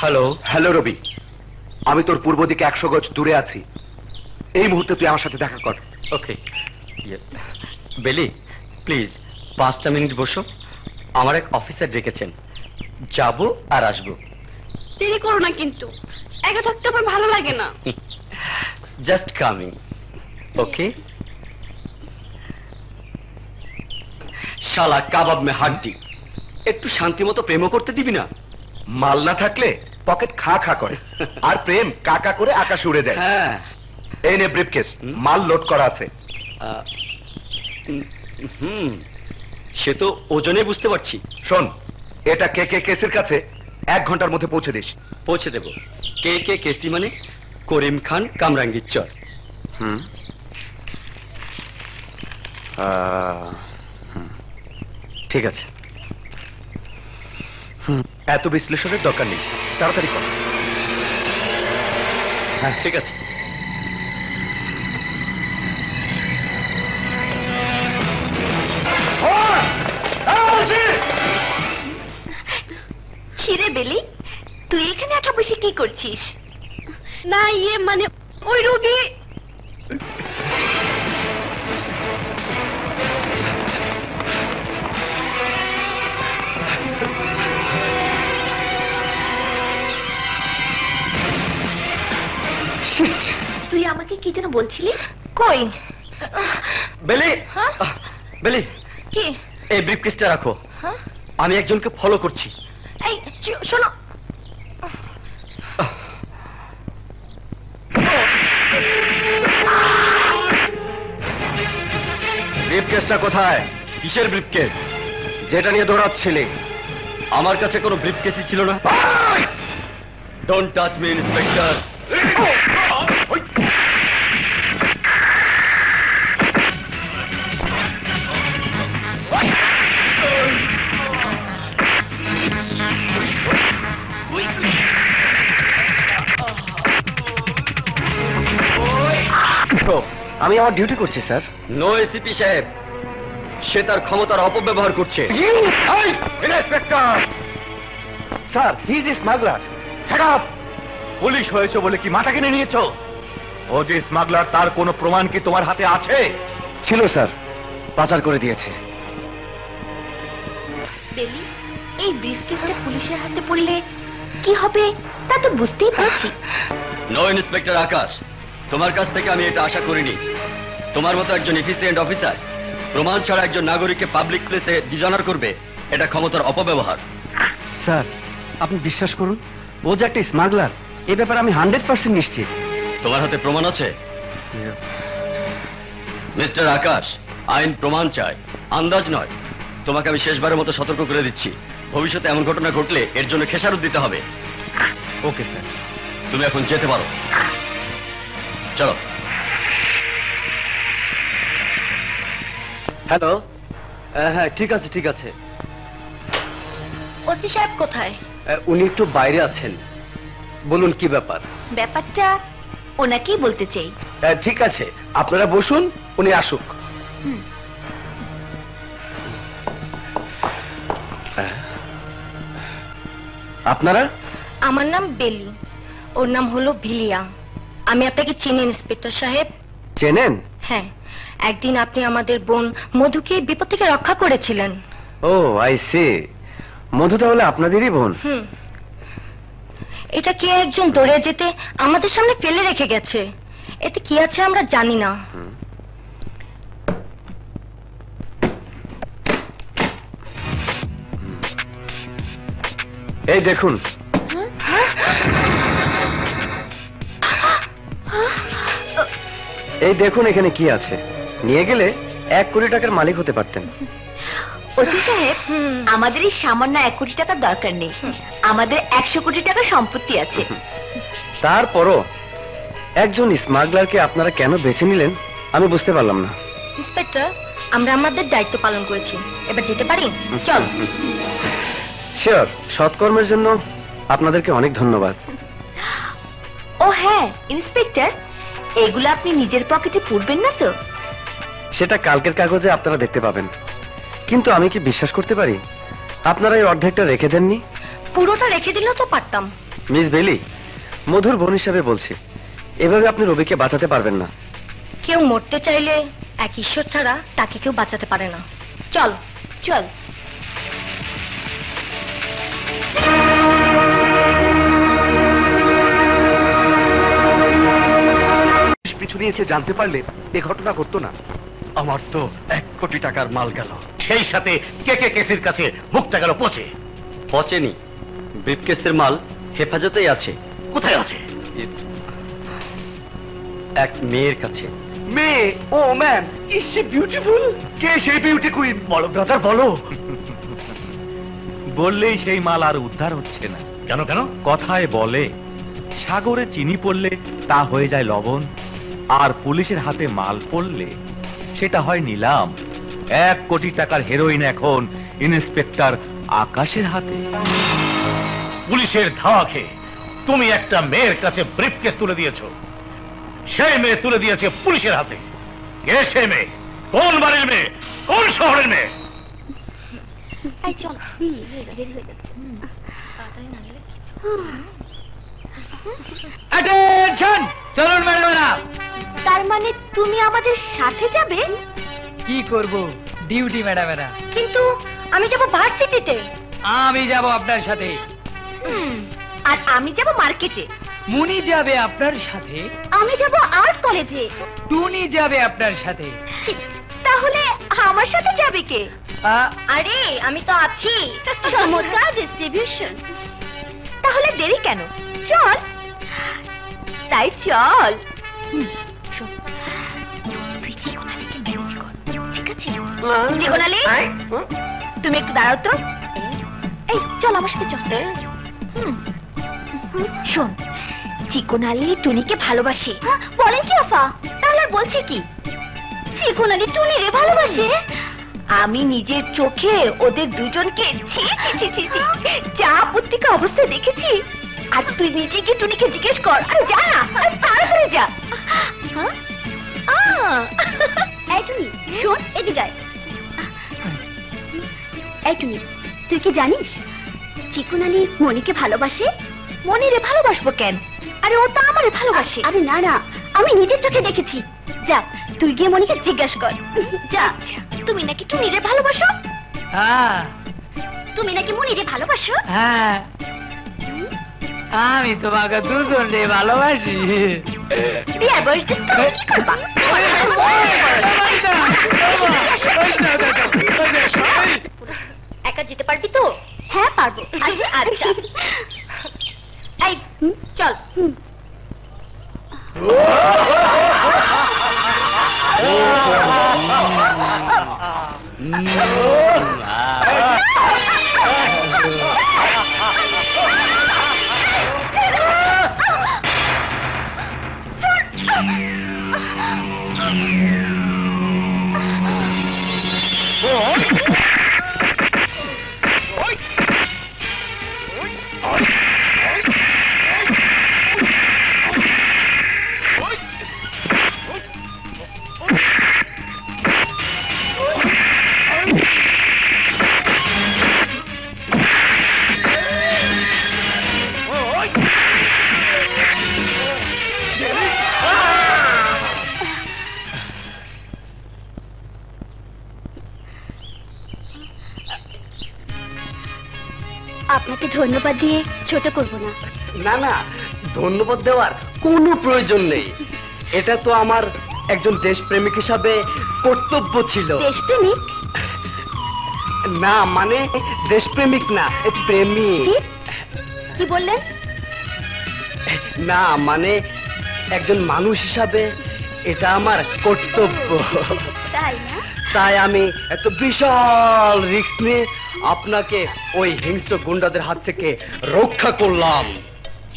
হ্যালো হ্যালো রবি, আমি তোর পূর্ব দিকে 100 গজ দূরে আছি। এই মুহূর্তে তুই আমার সাথে দেখা কর।
ওকে বেলি, প্লিজ 5টা মিনিট বসো, আমার এক অফিসার ডেকেছেন, যাব আর আসবো।
দেরি করো না কিন্তু, একা থাকতে আমার ভালো লাগে না।
Just coming. ওকে। শালা কাবাব মে হাড্ডি, একটু শান্তি মতো প্রেমও করতে দিবি না?
মাল না থাকলে পকেট খা খা করে, আর প্রেম কাকা করে আকাশে উড়ে যায়।
হ্যাঁ,
এই নে ব্রিফকেস, মাল লোড করা আছে।
সে তো ওজনে বুঝতে পারছি।
শোন, এটা কে কে কেসের কাছে 1 ঘন্টার মধ্যে পৌঁছে দিস।
পৌঁছে দেব। কে কে কেসি মানে করিম খান কামরাঙ্গীর চর।
ঠিক আছে। এত বিশ্লেষণের দরকার নেই, তাড়াতাড়ি কর।
হ্যাঁ ঠিক আছে।
খিরে বেলি, তুই এখানে একা বসে কি করছিস? না মানে ওই রোগী। তুই আমাকে কি যেন বলছিলি? কই
বেলি, বেলি
কি?
এই ব্রিফকেসটা রাখো, আমি একজনকে ফলো করছি।
এই শোনো,
ব্রিফকেসটা কোথায়? কিসের ব্রিফকেস? যেটা নিয়ে দৌড়াচ্ছিলে। আমার কাছে কোনো ব্রিফকেসই ছিল না। Don't touch me inspector.
আমি আমার ডিউটি করছি স্যার।
নো এসিপি সাহেব, সে তার ক্ষমতার অপব্যবহার করছে।
Inspector sir, he is smuggler. Shut up! Police হয়েছে বলে কি মাথা কিনে নিয়েছো? ও যে স্মাগলার, তার কোনো প্রমাণ কি তোমার হাতে আছে?
ছিল স্যার, পাচার করে দিয়েছে।
বেলি, এই ব্রিফকেসটা পুলিশের হাতে পড়লে কি হবে তা তো বুঝতেই পারছি।
নো ইন্সপেক্টর আকাশ, তোমার কাছ থেকে আমি এটা আশা করিনি। তোমার মতো একজন এফিসিয়েন্ট অফিসার প্রমাণ ছাড়া একজন নাগরিককে পাবলিক প্লেসে ডিজনার করবে, এটা ক্ষমতার অপব্যবহার।
স্যার আপনি বিশ্বাস করুন, ও যে একটা স্মাগলার, এ ব্যাপারে আমি 100% নিশ্চিত।
তোমার হাতে প্রমাণ আছে? মিস্টার আকাশ, আইন প্রমাণ চায়, আন্দাজ নয়। তোমাকে আমি শেষবারের মতো সতর্ক করে দিচ্ছি, ভবিষ্যতে এমন ঘটনা ঘটলে এর জন্য খেসারত দিতে হবে।
Okay sir.
তুমি এখন যেতে পারো, চলো।
হ্যালো, হ্যাঁ ঠিক আছে ঠিক আছে।
ওসি সাহেব কোথায়?
উনি একটু বাইরে আছেন। বলুন কি ব্যাপার?
ব্যাপারটা ওনাকেই বলতে চাই।
ঠিক আছে, আপনারা বসুন, উনি আসুক। আপনারা?
আমার নাম বেলি, ওর নাম হলো ভিলিয়া। আমি আপনাকে চিনি ইন্সপেক্টর সাহেব।
চেনেন?
হ্যাঁ, একদিন আপনি আমাদের বোন মধুকে বিপদ থেকে রক্ষা করেছিলেন।
ও আই সি। মধু তাহলে আপনাদেরই বোন?
এটা কে একজন দৌড়ে যেতে আমাদের সামনে ফেলে রেখে গেছে। এতে কি আছে আমরা জানি না।
এই দেখুন। এই দেখুন এখানে কি আছে, নিয়ে গেলে 1 কোটি টাকার মালিক হতে পারতেন।
ওসি সাহেব, আমাদের এই সামান্য 1 কোটি টাকার দরকার নেই, আমাদের 100 কোটি টাকা সম্পত্তি আছে।
তারপরও একজন স্মাগলারকে আপনারা কেন বেছে নিলেন আমি বুঝতে পারলাম না।
ইন্সপেক্টর, আমরা আমাদের দায়িত্ব পালন করেছি, এবার যেতে পারি? চল।
শিওর, সৎকর্মের জন্য আপনাদেরকে অনেক ধন্যবাদ।
ও হ্যাঁ ইন্সপেক্টর, এগুলো আপনি নিজের পকেটে পুরবেন না তো?
সেটা কালকের কাগজে আপনারা দেখতে পাবেন। কিন্তু আমি কি বিশ্বাস করতে পারি আপনারা এই অর্ধেকটা রেখে দেননি?
পুরোটা রেখে দিলেও তো পারতাম।
মিস বেলি, মধুর বোন হিসাবে বলছি, এভাবে আপনি রবিকে বাঁচাতে পারবেন না।
কেউ মরতে চাইলে এক ঈশ্বর ছাড়া তাকে কেউ বাঁচাতে পারে না। চল
চল।
পিছু নিয়েছে জানতে পারলে এ ঘটনা ঘটতো না।
আমার তো 1 কোটি টাকার মাল গেল।
সেই সাথে কে কেসের কাছে মুখটা গেল পচে।
পচেনি, ব্রিফকেসের মাল হেফাজতেই আছে।
কোথায় আছে?
এক মেয়ের কাছে।
মেয়ে? ও ম্যাম, ইজ শি বিউটিফুল? কে সেই বিউটি কুইন? বলো ব্রাদার, বলো।
বললেই সেই মাল আর উদ্ধার হচ্ছে না।
কেন কেন?
কথায় বলে সাগরে চিনি পড়লে তা হয়ে যায় লবণ, আর পুলিশের হাতে মাল পড়লে সেটা হয় নিলাম। 1 কোটি টাকার হেরোইন এখন ইন্সপেক্টর আকাশের হাতে।
পুলিশের ধাওয়া খেয়ে তুমি একটা মেয়ের কাছে ব্রিফকেস তুলে দিয়েছো, সেই মেয়ে তুলে দিয়েছে পুলিশের হাতে। কে সে মেয়ে? কোন বাড়ির মেয়ে? কোন শহরের মেয়ে?
এই চল, দেরি হয়ে যাচ্ছে।
অ্যাটেনশন, চলুন ম্যাডামেরা।
তার মানে তুমি আমাদের সাথে যাবে?
কি করব, ডিউটি ম্যাডামেরা।
কিন্তু আমি যাব ভার্সিটিতে।
আমি যাব আপনার সাথে।
আর আমি যাব মার্কেটে।
মুনি যাবে আপনার সাথে।
আমি যাব আর্ট কলেজে।
টুনি যাবে আপনার সাথে।
তাহলে আমার সাথে যাবে কে?
আরে আমি তো আছি।
চমৎকার ডিস্ট্রিবিউশন। তাহলে দেরি কেন, চল। তাই চল। শোন, তুই চিকনালিকে ম্যানেজ কর, ঠিক আছে? চিকনালি, তুমি একটু দাঁড়াও তো। এই চল আমার সাথে চল। শোন, চিকনালি টুনিকে ভালোবাসে। বলেন কি আফা? তাহলে আর বলছি কি, চিকনালি টুনিরে ভালোবাসে? আমি নিজের চোখে ওদের দুজনকে যা আপত্তিকর অবস্থায় দেখেছি। আর তুই নিজে গিয়ে টুনিকে জিজ্ঞেস কর। আরে যা না, তাড়াতাড়ি যা। এই টুনি শোন, এদিকে আয়। এই টুনি, তুই কি জানিস চিকনালি মনিকে ভালোবাসে? মনিরে ভালোবাসবো কেন? আরে ও তো আমারে ভালোবাসে। আরে না না, আমি নিজের চোখে দেখেছি। যা, তুই গিয়ে মনিকে জিজ্ঞাসা কর। যা। তুমি নাকি টুনিরে ভালোবাসো?
হ্যাঁ।
তুমি নাকি মনিরে ভালোবাসো?
হ্যাঁ, আমি তোমাকে দুজনে ভালোবাসি।
বিয়ার বয়স দিন তুমি কি করবা?
একা যেতে পারবি তো?
হ্যাঁ পারবো। আচ্ছা
এই চল।
আপনাকে ধন্যবাদ দিয়ে ছোট করব না।
না না, ধন্যবাদ দেওয়ার কোনো প্রয়োজন নেই। এটা তো আমার একজন দেশপ্রেমিক হিসাবে কর্তব্য ছিল।
দেশপ্রেমিক?
না মানে দেশপ্রেমিক না, প্রেমিক।
কি বললেন?
না মানে একজন মানুষ হিসাবে এটা আমার কর্তব্য।
তাই না?
তাই আমি এত বিশাল রিস্ক নিয়ে আপনাকে ওই হিংস্র গুন্ডাদের হাত থেকে রক্ষা করলাম।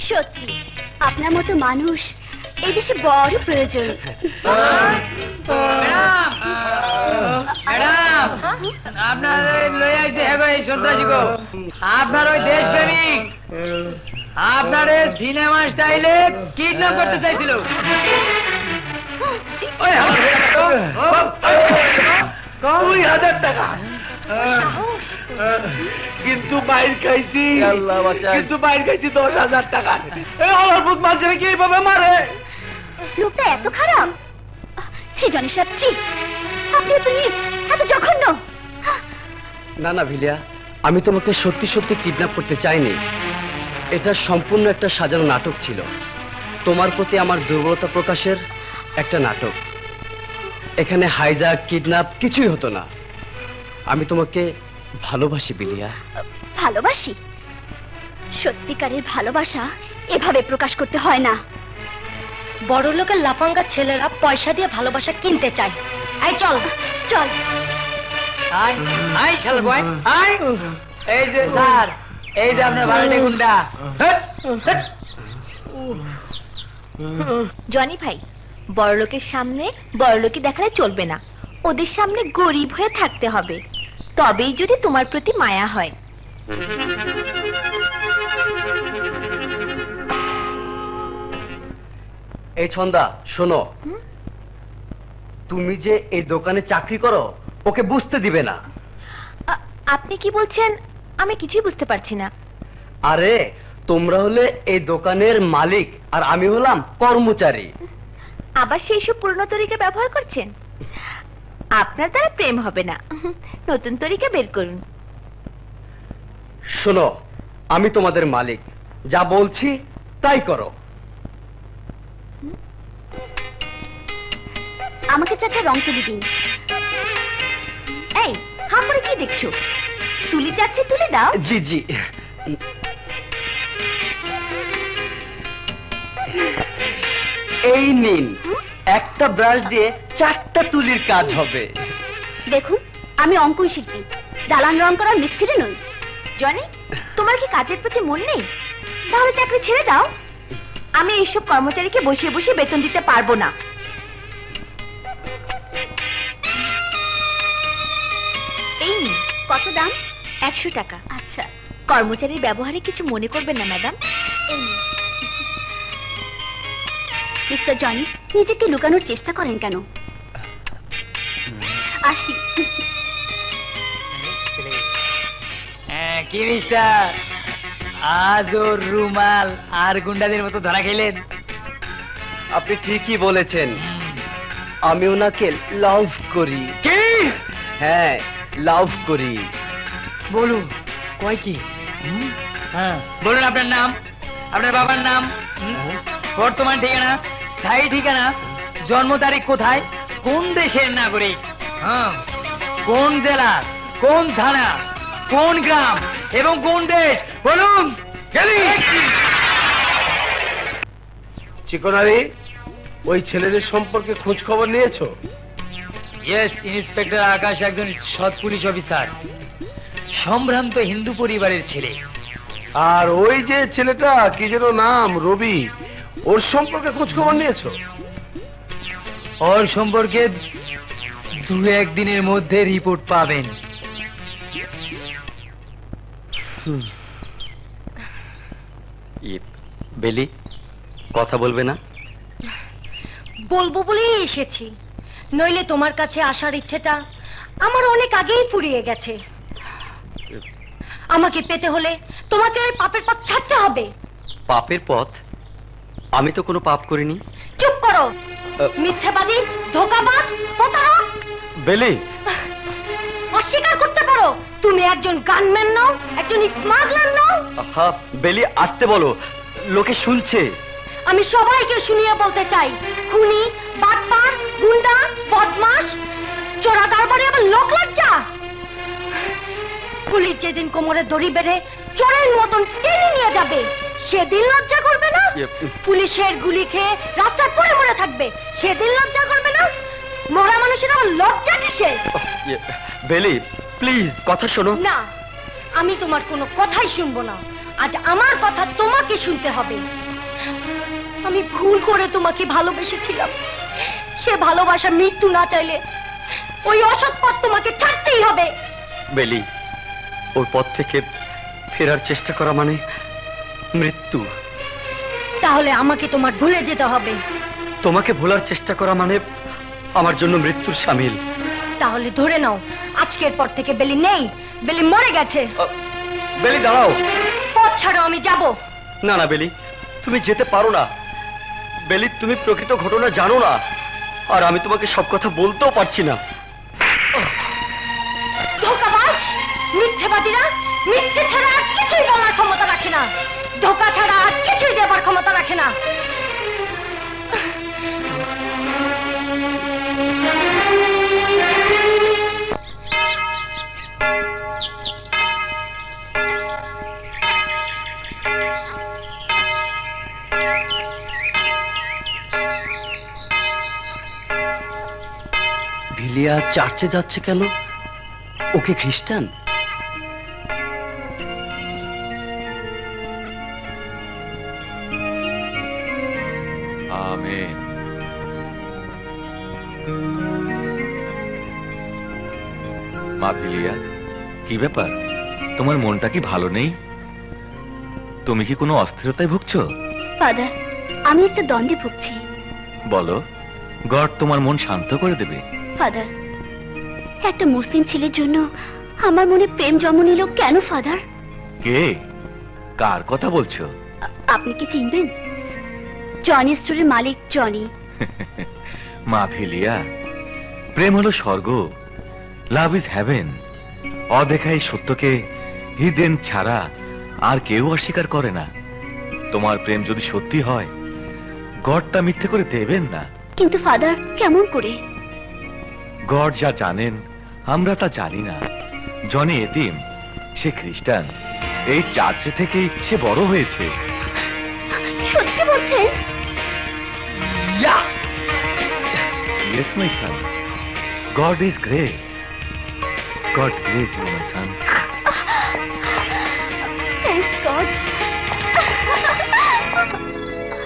সত্যি আপনার মতো মানুষ এই দেশে বড় প্রয়োজন।
ম্যাডাম আপনার লই আইছে হেগো এই সন্ত্রাসী গো, আপনার ওই দেশপ্রেমিক আপনার সিনেমা স্টাইলে কিডন্যাপ করতে চাইছিল। ওই
2000 টাকা কিন্তু বাইর খাইছি, কিন্তু বাইর খাইছি 10,000 টাকা। এই অল্পুত মানুষের কি এইভাবে মারে?
লোকটা এত খারাপ? ছি জনি সাহেব, ছি, আপনি তো নিচ, এত জঘন্য।
না না ভিলিয়া, আমি তোমাকে সত্যি সত্যি কিডন্যাপ করতে চাইনি। এটা সম্পূর্ণ একটা সাজানো নাটক ছিল, তোমার প্রতি আমার দুর্বলতা প্রকাশের একটা নাটক। এখানে হাইজ্যাক কিডন্যাপ কিছুই হতো না। আমি তোমাকে ভালোবাসি ভিলিয়া।
ভালোবাসি? সত্যিকারের ভালোবাসা এভাবে প্রকাশ করতে হয় না।
বড় লোকের লাফাঙ্গা ছেলেরা পয়সা দিয়ে ভালোবাসা কিনতে চায়। আই চল
চল।
আই আই শালা বয় আই, এই যে স্যার, এই যে আপনার ভাড়াটে গুন্ডা।
জনি ভাই, বড় লোকের সামনে বড় লোকই দেখালে চলবে না, ওদের সামনে গরিব হয়ে থাকতে হবে, তবেই যদি তোমার প্রতি মায়া হয়।
এই ছন্দা শোনো, তুমি যে এই দোকানে চাকরি করো ওকে বুঝতে দিবে না।
আপনি কি বলছেন? আমি কিছুই বুঝতে পারছি না।
আরে তোমরা হলে এই দোকানের মালিক আর আমি হলাম কর্মচারী।
আবার সেই সব পুরনো তরিকা ব্যবহার করছেন? আপনার দ্বারা প্রেম হবে না, নতুন তরিকা বের করুন।
শোনো, আমি তোমাদের মালিক, যা বলছি তাই করো।
আমাকে 4টা রং তুলি দিন।
এই হামরে কি দেখছো? তুলি যাচ্ছে, তুলে দাও।
জি জি। এই নিন, একটা ব্রাশ দিয়ে 4টা তুলির কাজ হবে।
দেখুন, আমি অঙ্কন শিল্পী, দালান রং করার মিস্ত্রি নই।
জনি, তোমার কি কাজের প্রতি মন নেই? তাহলে চাকরি ছেড়ে দাও। আমি এইসব কর্মচারীকে বসিয়ে বসিয়ে বেতন দিতে পারবো না। এই নিন।
কত দাম?
100 টাকা।
আচ্ছা।
কর্মচারীর ব্যবহারে কিছু মনে করবেন না ম্যাডাম।
এই নিন। মিস্টার জনি, নিজেকে লুকানোর চেষ্টা করেন কেন? আসি।
কি মিস্টার, আজও রুমাল আর গুন্ডাদের মতো ধরা খেলেন?
আপনি ঠিকই বলেছেন, আমি ওনাকে লাভ করি।
কি?
হ্যাঁ, লাভ করি।
বলুন, কয় কি? হ্যাঁ বলুন, আপনার নাম, আপনার বাবার নাম, বর্তমান ঠিকানা, স্থায়ী ঠিকানা, জন্ম তারিখ কোথায়, কোন দেশের নাগরিক, হ্যাঁ কোন জেলা, কোন থানা, কোন গ্রাম এবং কোন দেশ, বলুন।
চিকনারি, ওই ছেলেদের সম্পর্কে খোঁজ খবর নিয়েছো?
ইয়েস, ইন্সপেক্টর আকাশ একজন সৎ পুলিশ অফিসার, সম্ভ্রান্ত হিন্দু পরিবারের ছেলে।
আর ওই যে ছেলেটা কি যেন নাম, রবি, ওর সম্পর্কে খোঁজ খবর নিয়েছো?
ওর সম্পর্কে 2-1 দিনের মধ্যে রিপোর্ট পাবেন।
বেলি, কথা বলবে না?
বলবো বলেই এসেছি, নইলে তোমার কাছে আসার ইচ্ছেটা আমার অনেক আগেই ফুরিয়ে গেছে। আমাকে পেতে হলে তোমাকে ওই পাপের পথ ছাড়তে হবে।
পাপের পথ? আমি তো কোনো পাপ করিনি।
চুপ করো, মিথ্যাবাদী, ধোঁকাবাজ, প্রতারক।
বেলি,
অস্বীকার করতে পারো তুমি একজন গানম্যান নও, একজন স্মাগলার নও।
হ্যাঁ বেলি, আসতে বলো, লোকে শুনছে।
আমি সবাইকে শুনিয়ে বলতে চাই, খুনি, বাটপার, গুন্ডা, বদমাশ, চোরা দরবারে আবার লোক লজ্জা। পুলিশ যেদিন কোমরে দড়ি বেঁধে চোরের মতন টেনে নিয়ে যাবে, সেদিন লজ্জা করবে না? পুলিশের গুলি খেয়ে রাস্তায় পড়ে মরে থাকবে, সেদিন লজ্জা করবে না? মরা মানুষের আমার লজ্জা কিসে?
বেলি প্লিজ কথা শোনো।
না, আমি তোমার কোনো কথাই শুনবো না। আজ আমার কথা তোমাকে শুনতে হবে। আমি ভুল করে তোমাকে ভালোবেসেছিলাম। সে ভালোবাসা মৃত্যু না চাইলে ওই অসৎ পথ তোমাকে ছাড়তেই হবে।
বেলি, ওর পথ থেকে ফেরার চেষ্টা করা মানে মৃত্যু।
তাহলে আমাকে তোমার ভুলে যেতে হবে।
তোমাকে ভোলার চেষ্টা করা মানে আমার জন্য মৃত্যুর শামিল।
তাহলে ধরে নাও আজকের পর থেকে বেলি নেই, বেলি মরে গেছে।
বেলি দাঁড়াও।
পথ ছাড়ো, আমি যাব
না। না বেলি, তুমি যেতে পারো না। বেলি, তুমি প্রকৃত ঘটনা জানো না, আর আমি তোমাকে সব কথা বলতেও পারছি না।
ধোঁকাবাজ, মিথ্যেবাদীরা মিথ্যে ছাড়া আর কিছুই বলার ক্ষমতা রাখে না। ধোঁকা ছাড়া আর কিছুই দেবার ক্ষমতা রাখে না।
ভিলিয়া চার্চে যাচ্ছে কেন? ওকে খ্রিস্টান?
আমেন। মা ভিলিয়া, কি ব্যাপার? তোমার মনটা কি ভালো নেই? তুমি কি কোনো অস্থিরতায় ভুগছো?
ফাদার, আমি একটা দ্বন্দ্বে ভুগছি।
বলো, গড তোমার মন শান্ত করে দেবে।
ফাদার, একটা মুসলিম ছেলের জন্য আমার মনে প্রেম জন্ম নিল কেন ফাদার?
কে? কার কথা বলছো?
আপনি কি চিনবেন? জনি স্টোরের মালিক জনি।
মা ভিলিয়া, প্রেম হলো স্বর্গ। Love is heaven. অদেখা এই সত্যকে হিডেন ছাড়া আর কেউ অস্বীকার করে না। তোমার প্রেম যদি সত্যি হয়, গড তা মিথ্যে করে দেবেন না।
কিন্তু ফাদার, কেমন করে?
গড যা জানেন আমরা তা জানি না। জনি এতিম, সে খ্রিস্টান। এই চার্চে থেকেই সে বড় হয়েছে।
সত্যি বলছেন?
Yes, my son. God is great. God bless you, my son.
Thanks God.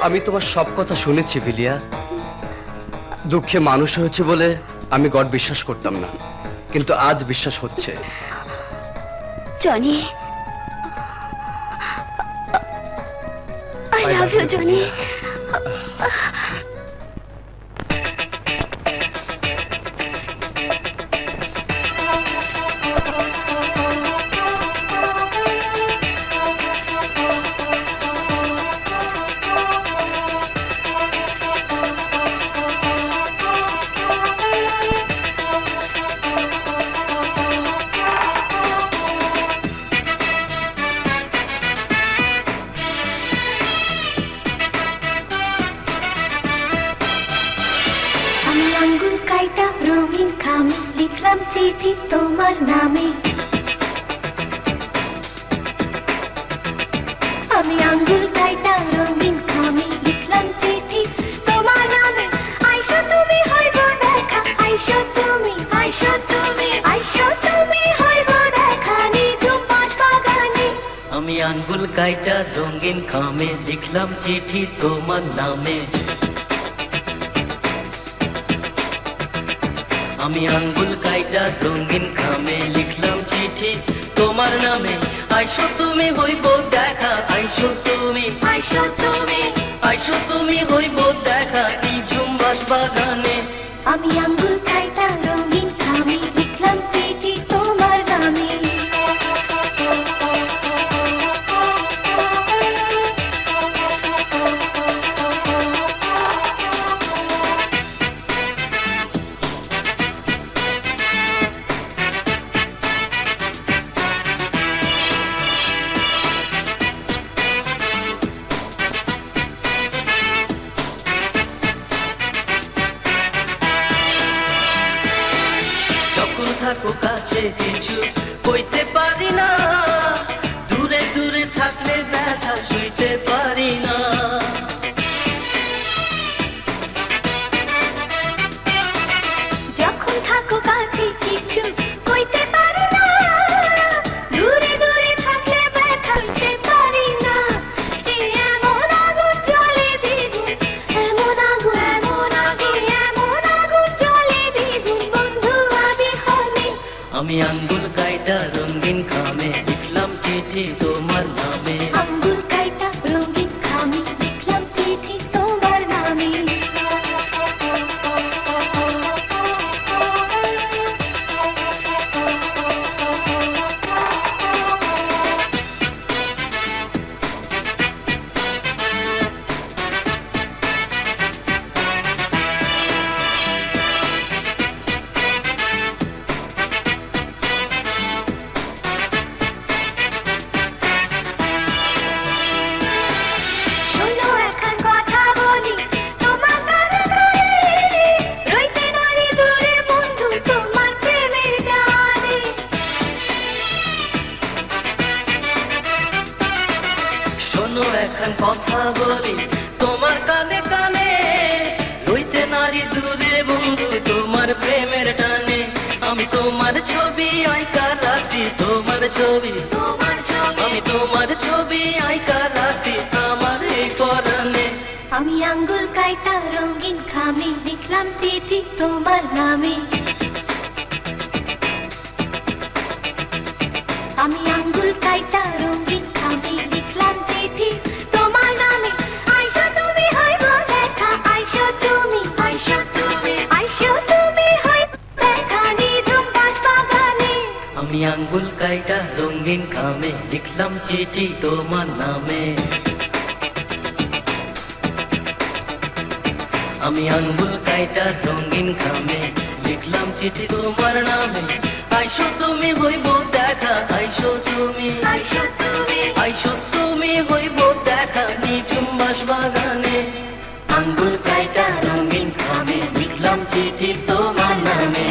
আমি তোমার সব কথা শুনেছি ভিলিয়া। দুঃখে মানুষ হয়েছে বলে আমি গড বিশ্বাস করতাম না, কিন্তু আজ বিশ্বাস হচ্ছে।
Johnny, I love you, Johnny. চিঠি তোমার নামে, আমি আঙ্গুল কাইটা রঙিন খামে লিখলাম চিঠি তোমার নামে। আইসো তুমি হইব দেখা, আইসো তুমি, আইসো তুমি, আইসো তুমি হইব দেখা নিঝুম পাঁচ বাগানে।
আমি আঙ্গুল কাইটা রঙিন খামে লিখলাম চিঠি তোমার নামে। আমি আঙ্গুল কাইটা রঙিন খামে লিখলাম চিঠি তোমার নামে। আইসো তুমি হইব দেখা, আইসো তুমি, আইসো তুমি, আইসো তুমি হইব দেখা নিঝুম বাঁশ বাগানে। আমি আঙ্গুল কাইটা রঙিন খামে লিখলাম চিঠি তোমার নামে। থাকো কাছে কিছু কইতে পারি না, দূরে দূরে থাকলে ব্যথা সইতে পারি না। চিঠি তোমার নামে।
আঙ্গুল কাইটা রঙিন খামে লিখলাম চিঠি তোমার নামে।
কথা বলি তোমার কানে কানে, রইতে নারী দূরে বন্ধু তোমার প্রেমের টানে। আমি তোমার ছবি আঁকা রাখি, তোমার ছবি, আমি তোমার ছবি আঁকা রাখি আমার এই পরাণে।
আমি আঙ্গুল কাইটা রঙিন খামে লিখলাম চিঠি তোমার নামে। আমি আঙ্গুল কাইটা রঙিন খামে লিখলাম চিঠি তোমার নামে। আইসো তুমি হইব দেখা, আইসো তুমি, আইসো তুমি, আইসো তুমি হইব দেখা নিঝুম বাঁশ বাগানে।
আমি আঙ্গুল কাইটা রঙিন খামে লিখলাম চিঠি তোমার নামে। আমি আঙ্গুল কাইটা রঙিন খামে লিখলাম চিঠি তোমার নামে। আইসো তুমি হইব দেখা, আইসো তুমি,
আইসো তুমি,
আইসো তুমি হইব দেখা নিঝুম বাঁশ বাগানে। আঙ্গুল কাইটা রঙিন খামে লিখলাম চিঠি তোমার নামে।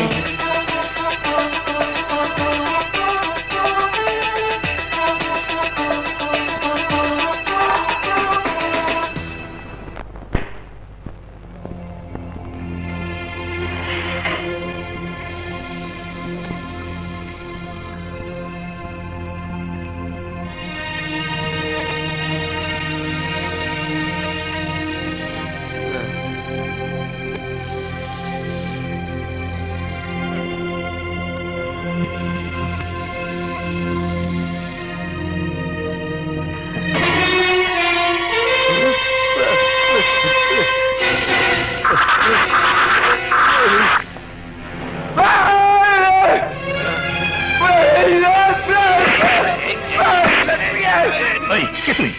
কে তুই?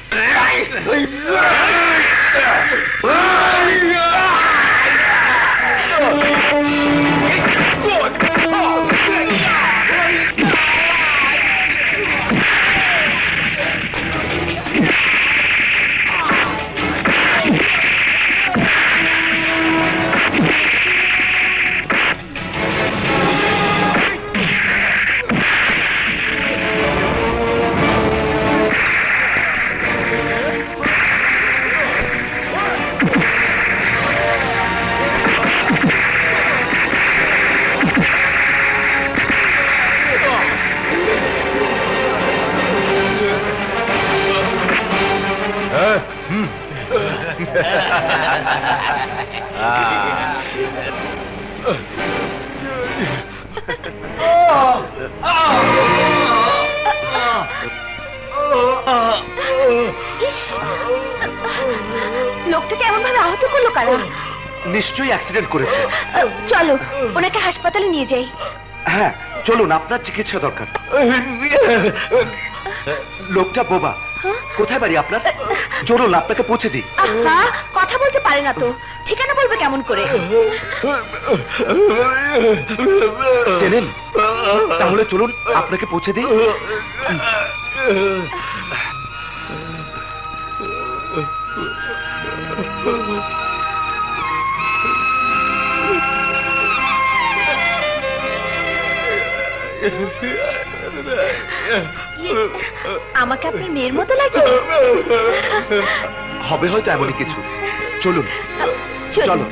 লোকটাকে এমন ভাবে আহত করলো কারা?
নিশ্চয়ই অ্যাক্সিডেন্ট করেছে।
চলো ওনাকে হাসপাতালে নিয়ে যাই।
হ্যাঁ চলুন, আপনার চিকিৎসা দরকার। লোকটা বোবা। কোথায় বাড়ি আপনার? চলুন আপনাকে পৌঁছে দিই।
আহা, কথা বলতে পারে না তো, ঠিকানা বলবে কেমন করে?
চেনেন? তাহলে চলুন আপনাকে পৌঁছে দিই।
আমাকে আপনার মেয়ের মতো লাগে?
হবে হয়তো এমনই কিছু। চলুন চলো।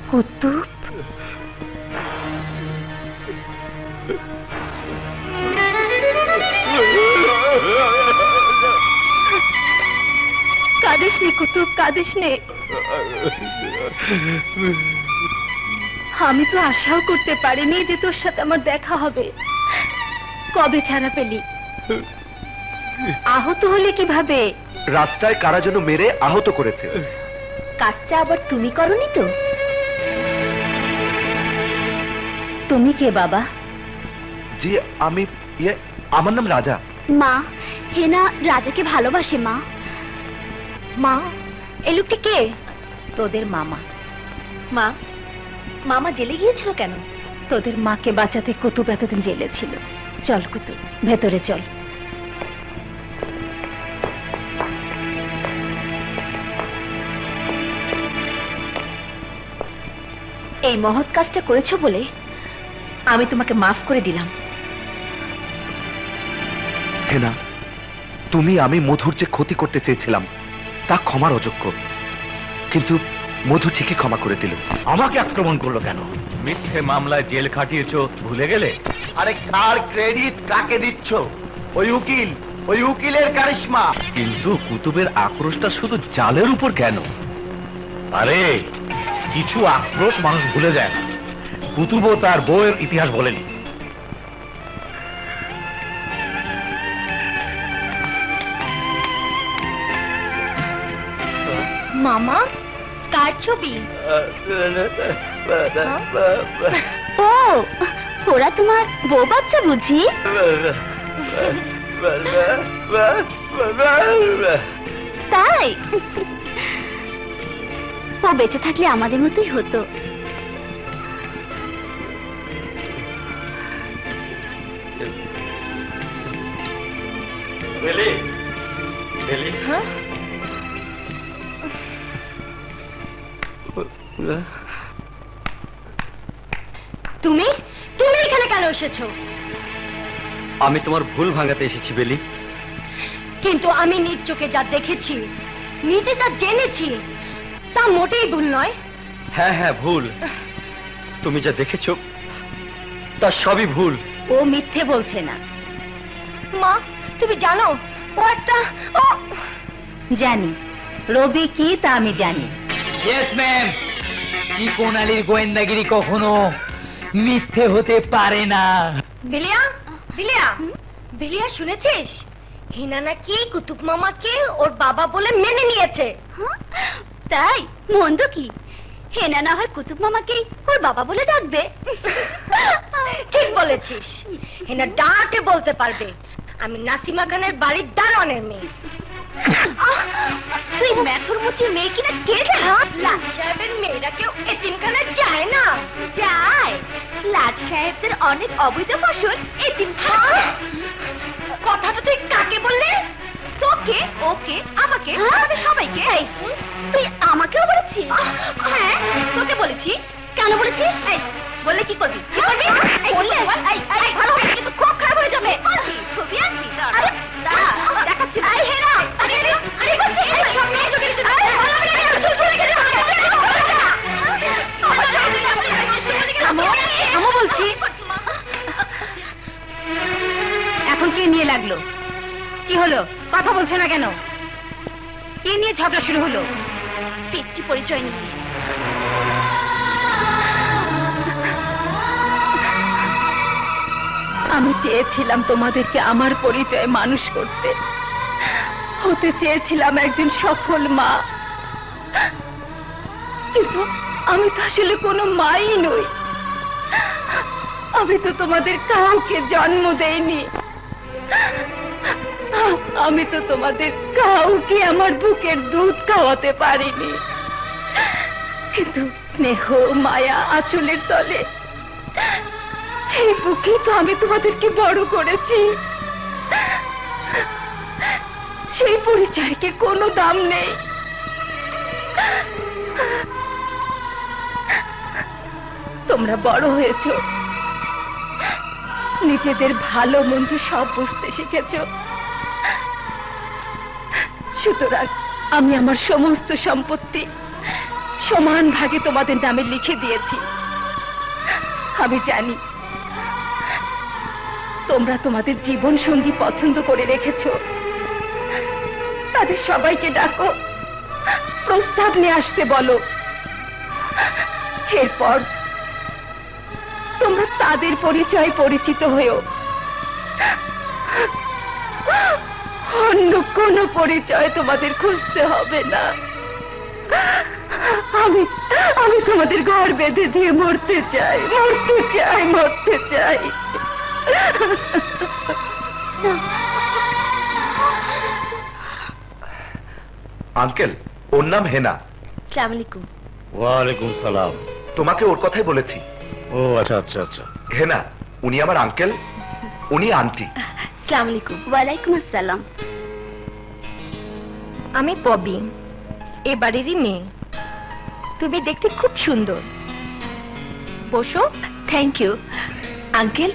কুতুব,
কাঁদিস নে কুতুব, কাঁদিস নে। আমি তো আশাও করতে পারিনি যে তোর সাথে আমার দেখা হবে। কবে ছাড়া পেলি? আহত হলে কিভাবে?
রাস্তায় কারা যেন মেরে আহত করেছে।
কাজটা আবার তুমি করনি তো?
তুমি কে বাবা?
জি আমি আমার নাম রাজা।
মা, হেনা রাজাকে ভালোবাসে। মা,
মা, এই লোকটি কে? তোদের মামা।
মা, মামা জেলে গিয়েছিল কেন?
তোদের মাকে বাঁচাতে কুতুব এতদিন জেলে ছিল। চল কুতুব, ভেতরে চল।
এই মহৎ কাজটা করেছো বলে আমি তোমাকে মাফ করে দিলাম।
হেনা, তুমি আমি মধুর যে ক্ষতি করতে চেয়েছিলাম তা ক্ষমার অযোগ্য, কিন্তু মধু ঠিকই ক্ষমা করে দিল।
আমাকে আক্রমণ করলো কেন?
মিথ্যে মামলায় জেল খাটিয়েছো, ভুলে গেলে?
আরে কার ক্রেডিট কাকে দিচ্ছ? ওই উকিলের কারিশমা।
কিন্তু কুতুবের আক্রোশটা শুধু জালের উপর কেন?
আরে কিছু আক্রোশ মানুষ ভুলে যায় না। কুতুবও তার বউয়ের ইতিহাস বলেনি।
মামা, কার ছবি?
ও, ওরা তোমার বউ বাচ্চা বুঝি? তাই? ও বেঁচে থাকলে আমাদের মতোই হতো।
হ্যাঁ? তুমি তুমি এখানে কেন এসেছো?
আমি তোমার ভুল ভাঙাতে এসেছি বেলি।
কিন্তু আমি নিজ চোখে যা দেখেছি, নিজে যা জেনেছি, তা মোটেই ভুল নয়।
হ্যাঁ হ্যাঁ ভুল। তুমি যা দেখেছো তা সবই ভুল।
ও মিথ্যে বলছে না।
মা, তুমি জানো ও একটা
জানি রবি কি তা আমি জানি।
ইয়েস ম্যাম, চিকন আলীর গোয়েন্দাগিরি কখনো মিথ্যে হতে পারে না।
বিলিয়া, বিলিয়া, বিলিয়া, শুনেছিস হিনা নাকি কুতুব মামাকে ওর বাবা বলে মেনে নিয়েছে?
তাই? মন্দ কি? হেনা না হয় কুতুব মামাকে ওর বাবা বলে ডাকবে।
ঠিক বলেছিস, হেনা ডাকে বলতে পারবে আমি নাসিমা খানের বাড়ির দারোয়ানের মেয়ে।
তুই মেথর মুচির মেয়ে কিনা কে?
লাট সাহেবের মেয়েরা কেউ এতিমখানায় যায় না?
যায়। লাট সাহেবদের অনেক অবৈধ ফসল এতিমখানা।
কথাটা তুই কাকে বললি?
তোকে, ওকে, আমাকে, আমাদের সবাইকে। তুই আমাকেও বলেছিস? হ্যাঁ, তোকে বলেছি। কেন বলেছিস? বললে কি করবি? কি করবি? বললে ভালো হবে কিন্তু খুব খারাপ হয়ে যাবে। ছবি আঁকবি? আরে দেখাচ্ছি। হেনা, আরে আরে বলছি সামনে
বলছি। এখন কি নিয়ে লাগলো? কি হলো? কথা বলছে না কেন? কি নিয়ে ঝগড়া শুরু হলো?
পিতৃ পরিচয় নিয়ে।
আমি চেয়েছিলাম তোমাদেরকে আমার পরিচয়ে মানুষ করতে, হতে চেয়েছিলাম একজন সফল মা, কিন্তু আমি তো আসলে কোনো মাই নই। আমি তো তোমাদের কাউকে জন্ম দেইনি। আমি তো তোমাদের কাউকে আমার বুকের দুধ খাওয়াতে পারিনি, কিন্তু স্নেহ মায়া আঁচলের তলে এই বুকেই তো আমি তোমাদেরকে বড় করেছি। সেই পরিচয়কে কোনো দাম নেই। তোমরা বড় হয়েছো, নিজেদের ভালো মন্দ সব বুঝতে শিখেছ। সুতরাং আমি আমার সমস্ত সম্পত্তি সমান ভাগে তোমাদের নামে লিখে দিয়েছি। আমি জানি তোমরা তোমাদের জীবন সঙ্গী পছন্দ করে রেখেছো, তাদের সবাইকে ডাকো, প্রস্তাব নিয়ে আসতে বলো। এরপর তোমরা তাদের পরিচয় পরিচিত হয়েও অন্য কোনো পরিচয় তোমাদের খুঁজতে হবে না। আমি আমি তোমাদের ঘর বেঁধে দিয়ে মরতে চাই, মরতে চাই, মরতে চাই।
আঙ্কেল, ওর নাম হেনা।
আসসালামু আলাইকুম।
ওয়ালাইকুম সালাম।
তোমাকে ওর কথাই বলেছি।
ও আচ্ছা আচ্ছা আচ্ছা।
হেনা, উনি আমার আঙ্কেল, উনি আন্টি।
আসসালামু আলাইকুম। ওয়ালাইকুম আসসালাম।
আমি ববি, এ বাড়িরই মেয়ে। তুমি দেখতে খুব সুন্দর, বসো।
থ্যাংক ইউ আঙ্কেল,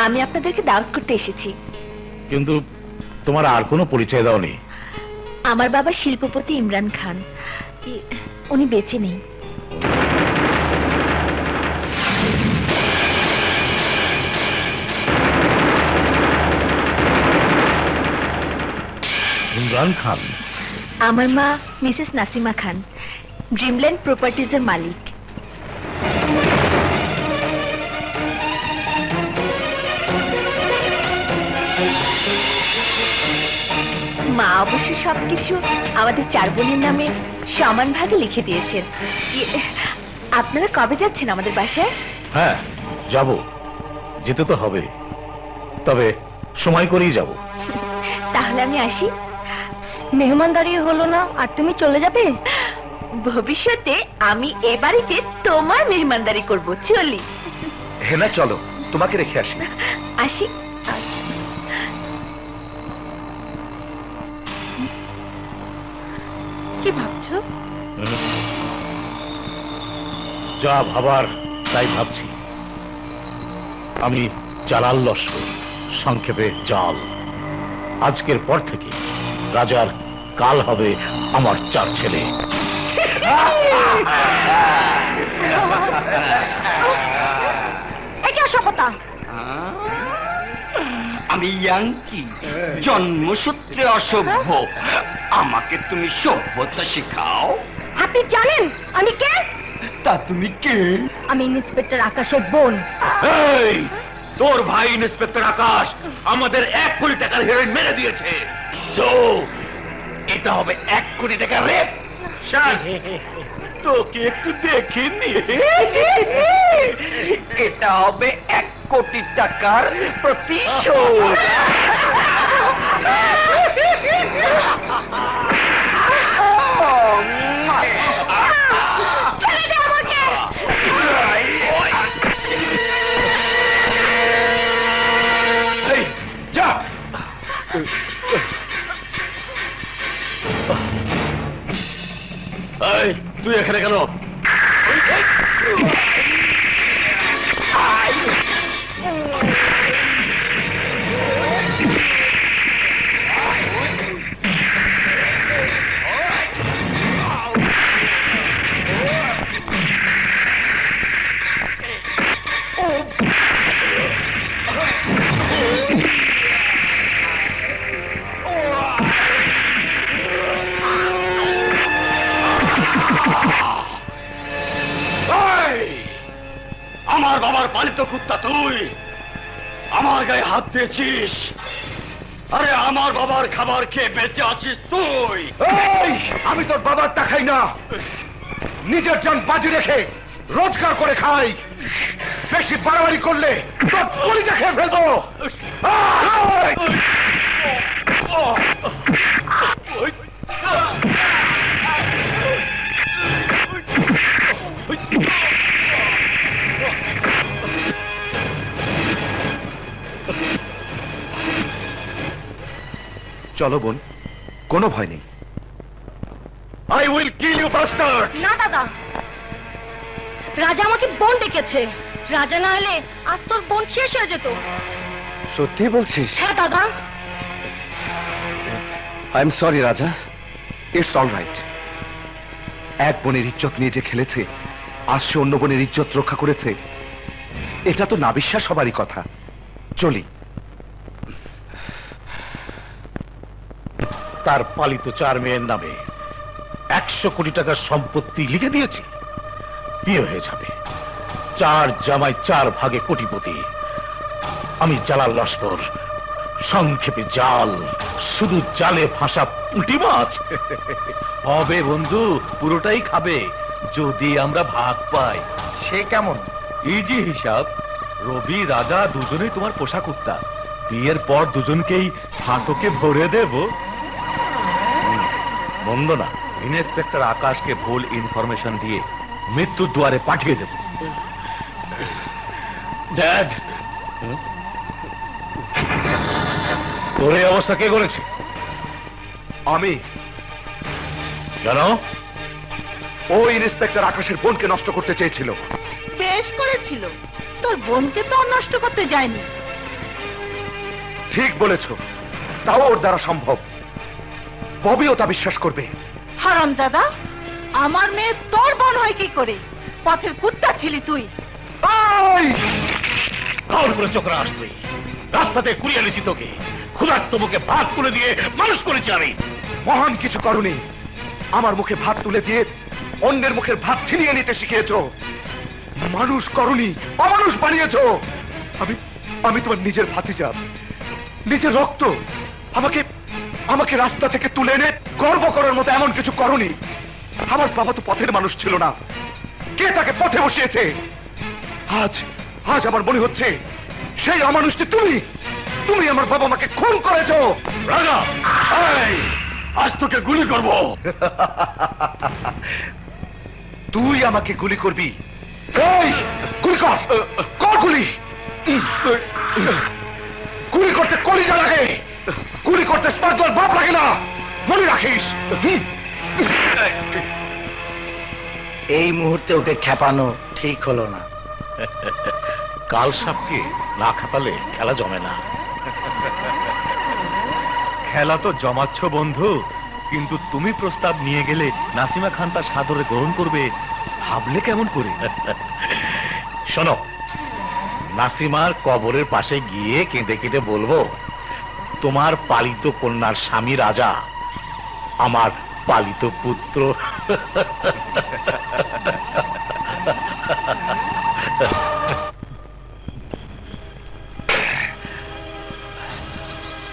আমি আপনাদেরকে দাওয়াত করতে এসেছি।
কিন্তু তোমার আর কোনো পরিচয় দাওনি।
আমার বাবা শিল্পপতি ইমরান খান, উনি বেঁচে নেই।
ইমরান খান?
আমার মা মিসেস নাসিমা খান, ড্রিমল্যান্ড প্রপার্টিজের মালিক। মা অবশ্য সবকিছু আমাদের 4 বোনের নামে সমান ভাগে লিখে দিয়েছেন। আপনারা কবে যাচ্ছেন আমাদের বাসায়?
হ্যাঁ যাব, যেতে তো হবে, তবে সময় করেই যাব।
তাহলে আমি আসি।
মেহমানদারি হলো না আর তুমি চলে যাবে?
ভবিষ্যতে আমি এ বাড়িতে তোমার মেহমানদারি করব। চলি।
হেনা চলো, তোমাকে রেখে আসি।
আসি। আচ্ছা।
কি ভাবছো?
যা ভাবার তাই ভাবছি। আমি জালাল লস্কর, সংক্ষেপে জাল। আজকের পর থেকে রাজার কাল হবে আমার 4 ছেলে।
আমি ইয়াঙ্কি, জন্মসূত্রে অসভ্য। আমাকে তুমি সভ্যতা শেখাও।
আপনি জানেন আমি কে?
তা তুমি কে?
আমি ইন্সপেক্টর আকাশের বোন।
এই, তোর ভাই ইন্সপেক্টর আকাশ আমাদের 1 কোটি টাকার হেরোইন মেরে দিয়েছে। সো এটা হবে 1 কোটি টাকার রেপ। তোকে একটু দেখে নি।
এটা হবে 1 কোটি টাকার প্রতিশোধ।
যা। তুই এখানে কেন? আমার বাবার পালিত কুত্তা তুই, আমার গায়ে হাত দিয়েছিস। আরে আমার বাবার খাবার খেয়ে বেঁচে আছিস তুই।
আমি তোর বাবারটা খাই না, নিজের জান বাজি রেখে রোজগার করে খাই। বেশি বাড়াবাড়ি করলে তোর কলিজা খেয়ে ফেলবো। চলো বোন, কোনো ভয় নেই।
I will kill you, bastard!
না দাদা, রাজা আমাকে বোন ডেকেছে। রাজা না এলে আজ তোর বোন শেষ হয়ে যেত।
সত্যি বলছিস?
হ্যাঁ দাদা।
আই এম সরি রাজা, ইটস অল রাইট। 1 বোনের ইজ্জত নিয়ে যে খেলেছে, আজ সে অন্য বোনের ইজ্জত রক্ষা করেছে, এটা তো না বিশ্বাস হবারই কথা। চলি।
তার পালিত 4 মেয়ের নামে 100 কোটি টাকার সম্পত্তি লিখে দিয়েছি। বিয়ে হয়ে যাবে, 4 জামাই 4 ভাগে কোটিপতি। আমি জালাল লস্কর, সংক্ষেপে জাল, শুধু জালে ফাঁসা পুঁটি মাছ।
হবে বন্ধু, পুরোটাই খাবে যদি আমরা ভাগ পাই।
সে কেমন?
ইজি হিসাব, রবি রাজা দুজনেই তোমার পোষা কুত্তা। বিয়ের পর দুজনকেই ফাটকে ভরে দেব।
মন্দ না।
ইন্সপেক্টর আকাশকে ভুল ইনফরমেশন দিয়ে মৃত্যুর দুয়ারে পাঠিয়ে দেব।
ড্যাড, তোর এই অবস্থা কে করেছে?
আমি।
কেন?
ও ইন্সপেক্টর আকাশের বোনকে নষ্ট করতে চেয়েছিল।
বেশ করেছিল, তোর বোনকে তো আর নষ্ট করতে যায়নি।
ঠিক বলেছ, তাও ওর দ্বারা সম্ভব। ববিও তা বিশ্বাস করবে।
হারাম দাদা, আমার মেয়ে তোর বোন হয় কি করে? পথের কুত্তা ছিলি তুই।
কার উপরে চোখ রাস তুই? রাস্তাতে কুড়িয়ে এনেছি তোকে, ক্ষুধার্ত মুখে ভাত তুলে দিয়ে মানুষ করেছি আমি।
মহান কিছু করনি, আমার মুখে ভাত তুলে দিয়ে অন্যের মুখের ভাত ছিনিয়ে নিতে শিখিয়েছো। মানুষ করনি, অমানুষ বানিয়েছো। আমি তোমার নিজের ভাতিজা, নিজের রক্ত। আমাকে রাস্তা থেকে তুলে এনে গর্ব করার মতো এমন কিছু করনি। আমার বাবা তো পথের মানুষ ছিল না, কে তাকে পথে বসিয়েছে? আজ আমার মনে হচ্ছে সেই অমানুষটি তুমি আমার বাবা মাকে খুন করেছো।
রাজা, আজ তোকে গুলি করব।
তুই আমাকে গুলি করবি? এই গুলি কর, গুলি। গুলি করতে কলিজা লাগে, গুলি করতে স্পার্কলার বাপ লাগে না, মনে রাখিস।
এই মুহূর্তে ওকে খেপানো ঠিক হলো না।
কাল সাপকে না খেপালে খেলা জমে না।
খেলা তো জমাচ্ছ বন্ধু, কিন্তু তুমি প্রস্তাব নিয়ে গেলে নাসিমা খান তা সাদরে গ্রহণ করবে ভাবলে কেমন করে?
শোনো, নাসিমার কবরের পাশে গিয়ে কেঁদে কেটে বলবো, তোমার পালিত কন্যার স্বামী রাজা আমার পালিত পুত্র।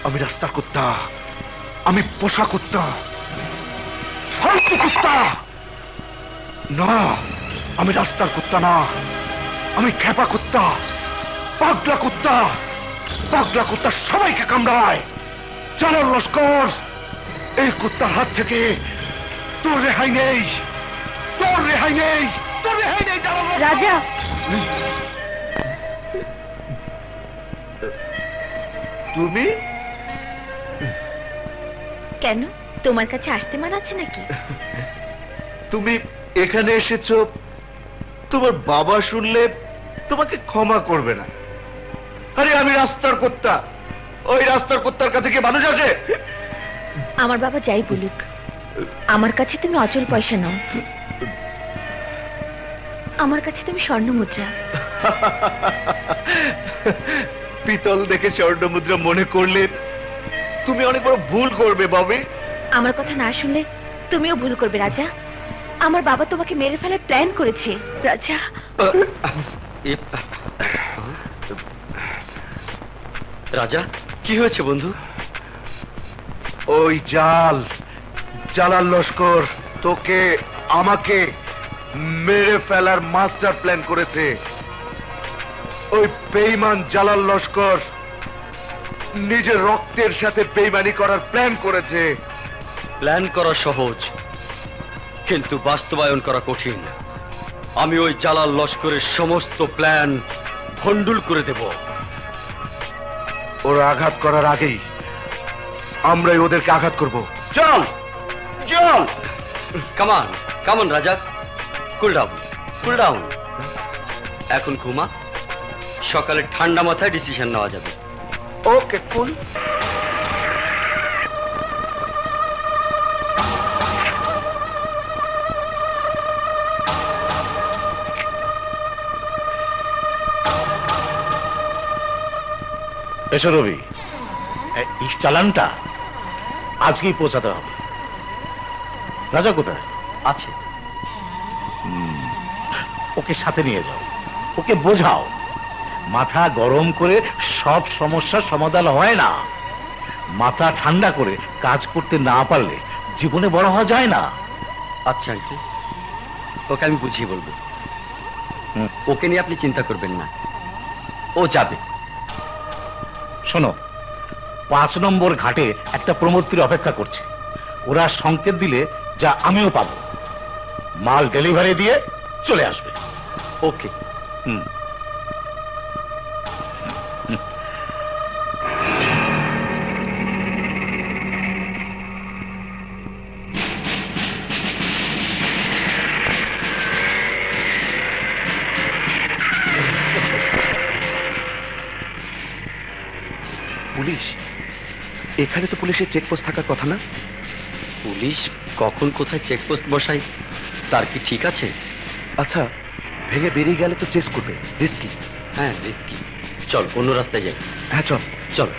আমি রাস্তার কুত্তা, আমি পোষা কুত্তা, ফালতু কুত্তা না। আমি রাস্তার কুত্তা না, আমি খেপা কুত্তা, পাগলা কুত্তা। পাগলা কুত্তা সবাইকে কামড়ায়। জালাল লস্কর, এই কুত্তার হাত থেকে তোর রেহাই নেই, তোর রেহাই নেই, তোর রেহাই নেই জালাল লস্কর।
রাজা,
তুমি
কেন, তোমার কাছে আসতে মানাচ্ছে নাকি?
তুমি এখানে এসেছো, তোমার বাবা শুনলে তোমাকে ক্ষমা করবে না। আরে আমি রাস্তার কুত্তা, ওই রাস্তার কুত্তার কাছে কি মানুষ আছে?
আমার বাবা যাই বলুক, আমার কাছে তুমি অচল পয়সা নাও, আমার কাছে তুমি স্বর্ণ মুদ্রা।
পিতল দেখে স্বর্ণ মুদ্রা মনে করলে তুমি অনেক বড় ভুল করবে ববি।
আমার কথা না শুনলে তুমিও ভুল করবে রাজা। আমার বাবা তোমাকে মেরে ফেলার প্ল্যান করেছে রাজা।
রাজা, কি হয়েছে বন্ধু?
ওই জালাল লস্কর তোকে আমাকে মেরে ফেলার মাস্টার প্ল্যান করেছে। ওই বেঈমান জালাল লস্কর নিজের রক্তের সাথে বেঈমানি করার প্ল্যান করেছে।
প্ল্যান করা সহজ, কিন্তু বাস্তবায়ন করা কঠিন। আমি ওই জালাল লস্করের সমস্ত প্ল্যান ভণ্ডুল করে দেব।
ওরা আঘাত করার আগেই আমরাই ওদেরকে আঘাত করব। চল চল,
কামান কামান রাজা, কুল ডাউন কুল ডাউন। এখন ঘুমা, সকালে ঠান্ডা মাথায় ডিসিশন নেওয়া যাবে।
ওকে কুল।
এসো রবি, চালানটা আজকেই পৌঁছাতে হবে। রাজা কোথায়
আছে?
ওকে সাথে নিয়ে যাও, ওকে বোঝাও মাথা গরম করে সব সমস্যার সমাধান হয় না। মাথা ঠান্ডা করে কাজ করতে না পারলে জীবনে বড় হওয়া যায় না।
আচ্ছা আঙ্কেল, ওকে আমি বুঝিয়ে বলবো। ওকে নিয়ে আপনি চিন্তা করবেন না, ও যাবে।
শোনো, 5 নম্বর ঘাটে একটা প্রমোত্রী অপেক্ষা করছে। ওরা সংকেত দিলে যা আমিও পাবো, মাল ডেলিভারি দিয়ে চলে আসবে।
ওকে।
পুলিশ? এখানে তো পুলিশের চেকপোস্ট থাকার কথা না?
পুলিশ কখন কোথায় চেকপোস্ট বসায় তার কি ঠিক আছে?
আচ্ছা, ভেঙে বেরিয়ে গেলে তো চেস করবে, রিস্কি।
হ্যাঁ রিস্কি। চল অন্য রাস্তায় যাই।
হ্যাঁ চল
চল।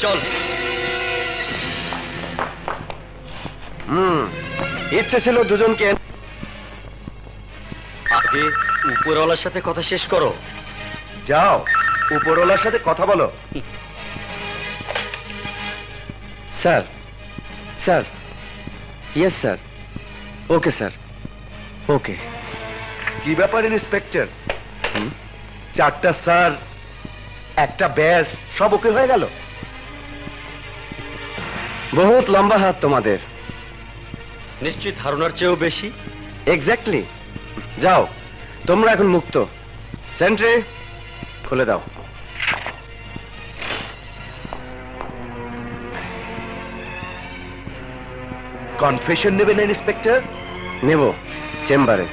চল।
ইচ্ছে ছিল দুজনকে
আগে উপরওয়ালার সাথে কথা শেষ করো।
যাও উপরওয়ালার সাথে কথা বলো। Sir, sir, yes sir, okay sir, okay.
কি ব্যাপার ইন্সপেক্টর?
4টা স্যার, একটা ব্যাস, সব ওকে হয়ে গেল? বহুত লম্বা হাত তোমাদের।
নিশ্চয়ই ধারণার চেয়েও বেশি।
এক্স্যাক্টলি। যাও, তোমরা এখন মুক্ত। সেন্ট্রি খুলে দাও।
কনফেশন নেবেন ইন্সপেক্টর?
নেব, চেম্বারে।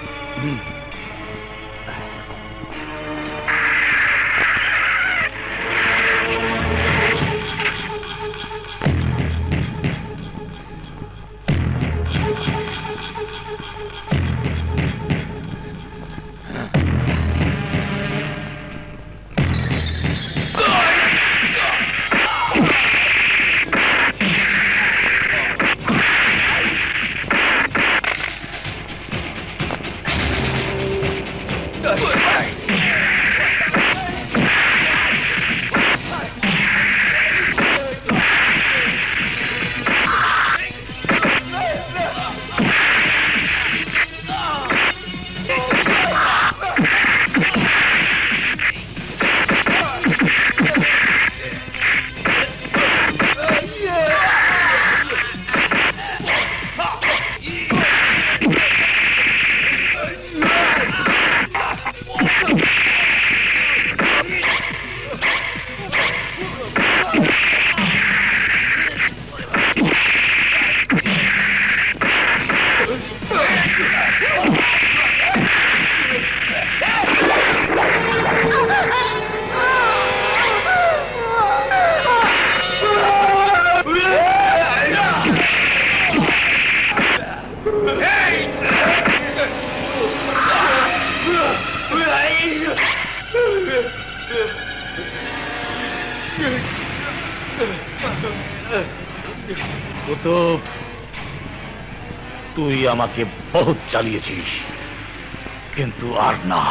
কুতুব, তুই আমাকে বহুত চালিয়েছিস, কিন্তু আর না।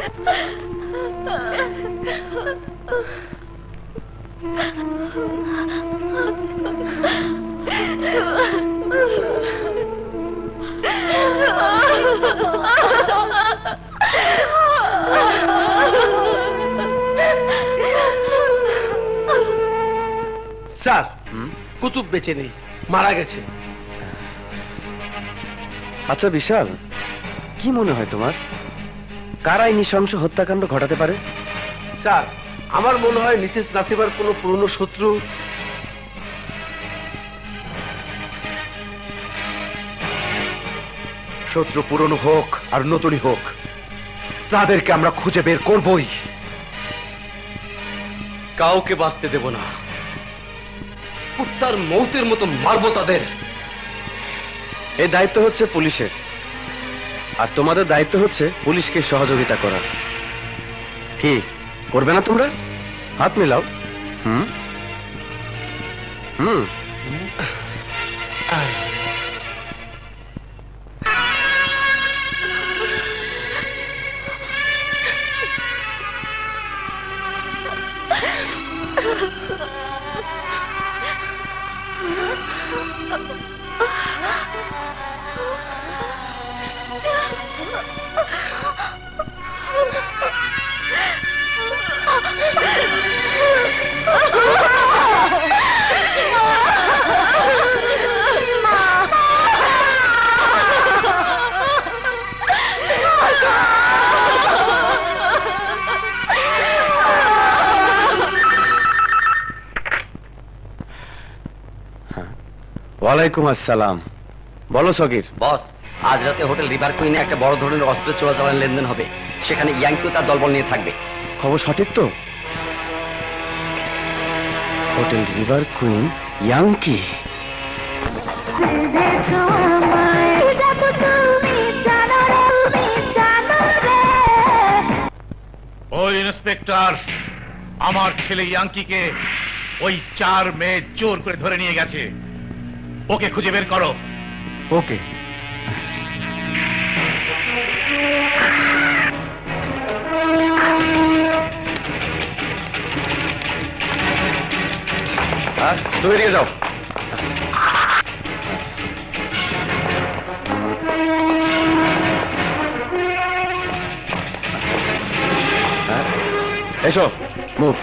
স্যার, কুতুব বেঁচে নেই, মারা গেছে।
আচ্ছা বিশাল, কি মনে হয় তোমার, কারা এই নৃশংস হত্যাকাণ্ড ঘটাতে পারে?
স্যার, আমার মনে হয় মিসেস নাসিমার কোনো পুরনো শত্রু।
শত্রু পুরনো হোক আর নতুনই হোক, তাদেরকে আমরা খুঁজে বের করবই।
কাউকে বাঁচতে দেব না, কুত্তার মৌতের মতো মারবো তাদের।
এই দায়িত্ব হচ্ছে পুলিশের, আর তোমাদের দায়িত্ব হচ্ছে পুলিশকে সহযোগিতা করা। কি করবে না তোমরা? হাত মিলাও। হুম হুম ওয়ালাইকুম আসসালাম। বলো সগির।
বস, আজ রাতে হোটেল রিভার কুইনে একটা বড় ধরনের অস্ত্র চোরাচালান লেনদেন হবে। সেখানে ইয়াংকিও তার দলবল নিয়ে থাকবে।
খবর সঠিক তো? Hotel river queen, Yankee.
ওই ইন্সপেক্টর আমার ছেলে ইয়াংকিকে ওই 4 মেয়ে জোর করে ধরে নিয়ে গেছে, ওকে খুঁজে বের করো।
ওকে। তুমি এদিকে যাও। এসো, move.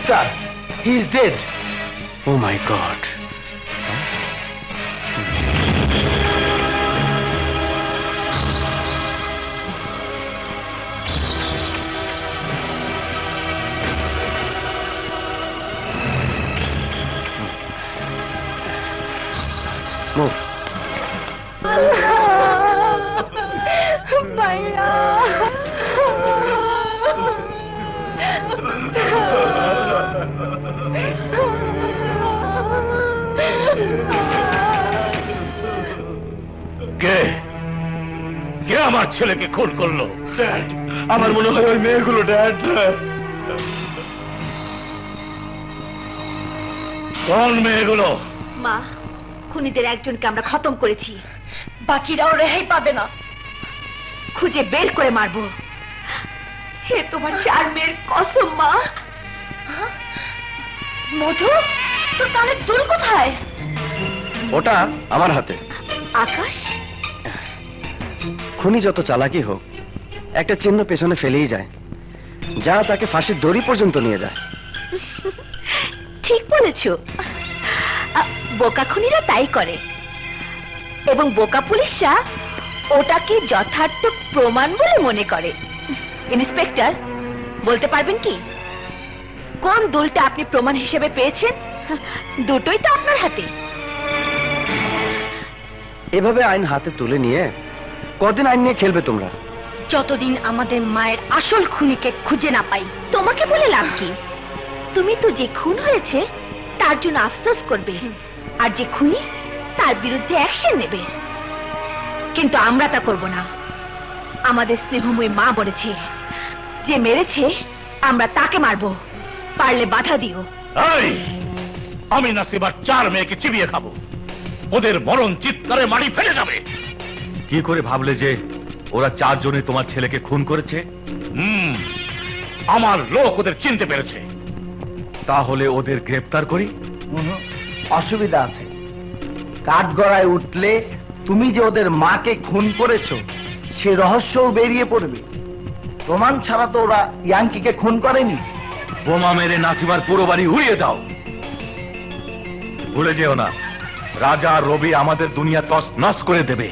Sir, he is dead.
Oh my God. Move.
কে কে আমার ছেলেকে খুন করলো?
ড্যাড, আমার মনে হয় ওই মেয়েগুলো। ড্যাড,
কোন মেয়েগুলো?
মা, খুনিদের একজনকে আমরা খতম করেছি, বাকিরাও রেহাই পাবে না। খুঁজে বের করে মারবো। হে তোমার 4 মেয়ের কসম মা। মধু, তোর কানের দুল কোথায়?
ওটা আমার হাতে।
আকাশ,
খুনি যত চালাকি হোক, একটা চিহ্ন পেছনে ফেলেই যায়, যা তাকে ফাঁসির দড়ি পর্যন্ত নিয়ে যায়।
ঠিক বলেছ। বোকা খুনিরা তাই করে, এবং বোকা পুলিশরা ওটাকে যথার্থ প্রমাণ বলে মনে করে। ইন্সপেক্টর, বলতে পারবেন কি কোন দুলটা আপনি প্রমাণ হিসেবে পেয়েছেন? দুটোই তো আপনার হাতে।
এভাবে আইন হাতে তুলে নিয়ে কদিন আইন নিয়ে খেলবে তোমরা?
যতদিন আমাদের মায়ের আসল খুনিকে খুঁজে না পাই। তোমাকে বলে লাভ কি? তুমি তো যে খুন হয়েছে তার জন্য আফসোস করবে, আর যে খুনি তার বিরুদ্ধে অ্যাকশন নেবে। কিন্তু আমরা তা করব না। আমাদের স্নেহময়ী মা বলেছে, যে মেরেছে আমরা তাকে মারবো, পারলে বাধা দিও।
আমি নাসিমার 4 মেয়েকে চিবিয়ে খাবো, ওদের মরণ চিৎকারে মাটি ফেলে যাবে।
কি করে ভাবলে যে ওরা 4 জনে তোমার ছেলেকে খুন করেছে?
আমার লোক ওদের চিনতে পেরেছে।
তাহলে ওদের গ্রেফতার করি?
অসুবিধা আছে। কাঠগড়ায় উঠলে তুমি যে ওদের মাকে খুন করেছো সে রহস্যও বেরিয়ে পড়বে। প্রমাণ ছাড়া তো ওরা ইয়াঙ্কিকে খুন করেনি।
বোমা মেরে নাসিমার পুরো বাড়ি উড়িয়ে দাও। ভুলে যেও না, রাজা আর রবি আমাদের দুনিয়া তস নস করে দেবে।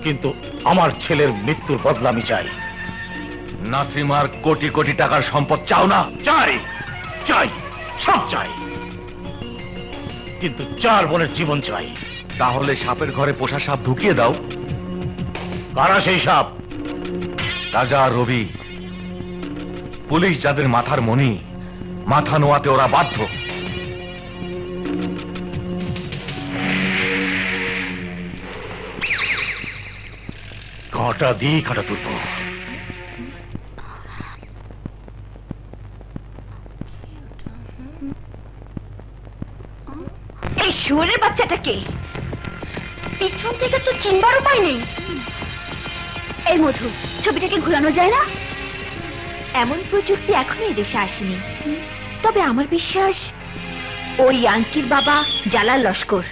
কিন্তু আমার ছেলের মৃত্যুর বদলা আমি চাই।
নাসিমার কোটি কোটি টাকার সম্পদ চাও না?
চাই, চাই, সব চাই, কিন্তু 4 বোনের জীবন চাই।
তাহলে সাপের ঘরে পোষা সাপ ঢুকিয়ে দাও।
কারা সেই সাপ?
রাজা আর রবি। পুলিশ যাদের মাথার মণি, মাথা নোয়াতে ওরা বাধ্য।
কাঁটা দিয়ে কাঁটা তুলব।
এই শুয়োরের বাচ্চাটাকে পিছন থেকে তো চিনবার উপায় নেই। এই মধু, ছবিটাকে ঘোরানো যায় না? এমন প্রযুক্তি এখনো এই দেশে আসেনি। তবে আমার বিশ্বাস ওই আঙ্কির বাবা জালাল লস্কর।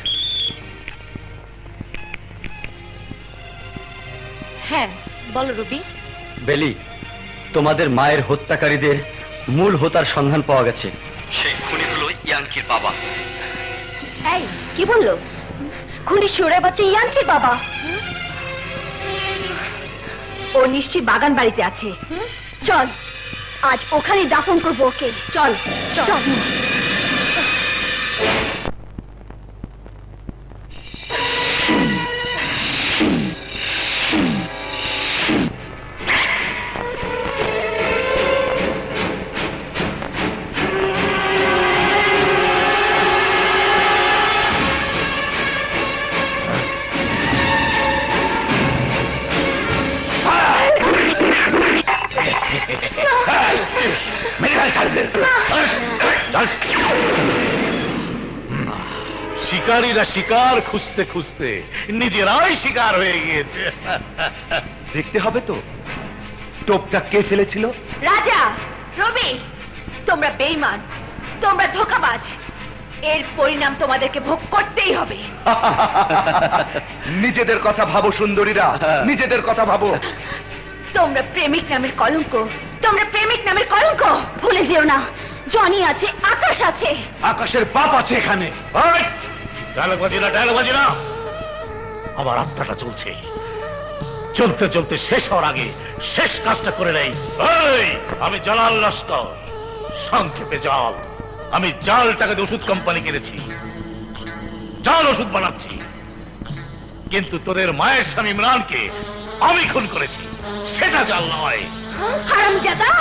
হ্যাঁ, বলো রবি।
বেলি, তোমাদের মায়ের হত্যাকারীদের মূল হোতার সন্ধান পাওয়া গেছে। সেই খুনি হলো ইয়াঙ্কির বাবা।
এই কি বললো? খুনি শুয়োরের বাচ্চা ইয়াঙ্কির বাবা? ও নিশ্চয়ই বাগান বাড়িতে আছে। চল, আজ ওখানে দাফন করবো ওকে। চল চল।
শিকারীরা শিকার খুঁজতে খুঁজতে নিজেরাই শিকার হয়ে গিয়েছে।
দেখতে হবে তো টোপটা কে ফেলেছিল।
রাজা, রবি, তোমরা বেঈমান, তোমরা ধোঁকাবাজ। এর পরিণাম তোমাদেরকে ভোগ করতেই হবে।
নিজেদের কথা ভাবো সুন্দরীরা, নিজেদের কথা ভাবো।
তোমরা প্রেমিক নামের কলঙ্ক, তোমরা প্রেমিক নামের কলঙ্ক। ভুলে যেও না, জনি আছে, আকাশ আছে।
আকাশের বাপ আছে এখানে। ডায়লগবাজি না, ডায়লগবাজি না। আমার আত্মাটা চলছে, চলতে চলতে শেষ হওয়ার আগে শেষ কাজটা করে নেই। আমি জালাল লস্কর, সংক্ষেপে জাল। আমি জাল টাকাতে ওষুধ কোম্পানি কিনেছি, জাল ওষুধ বানাচ্ছি। কিন্তু তোদের মায়ের স্বামী ইমরানকে আমি খুন করেছি, সেটা জাল নয়।
হারামজাদা!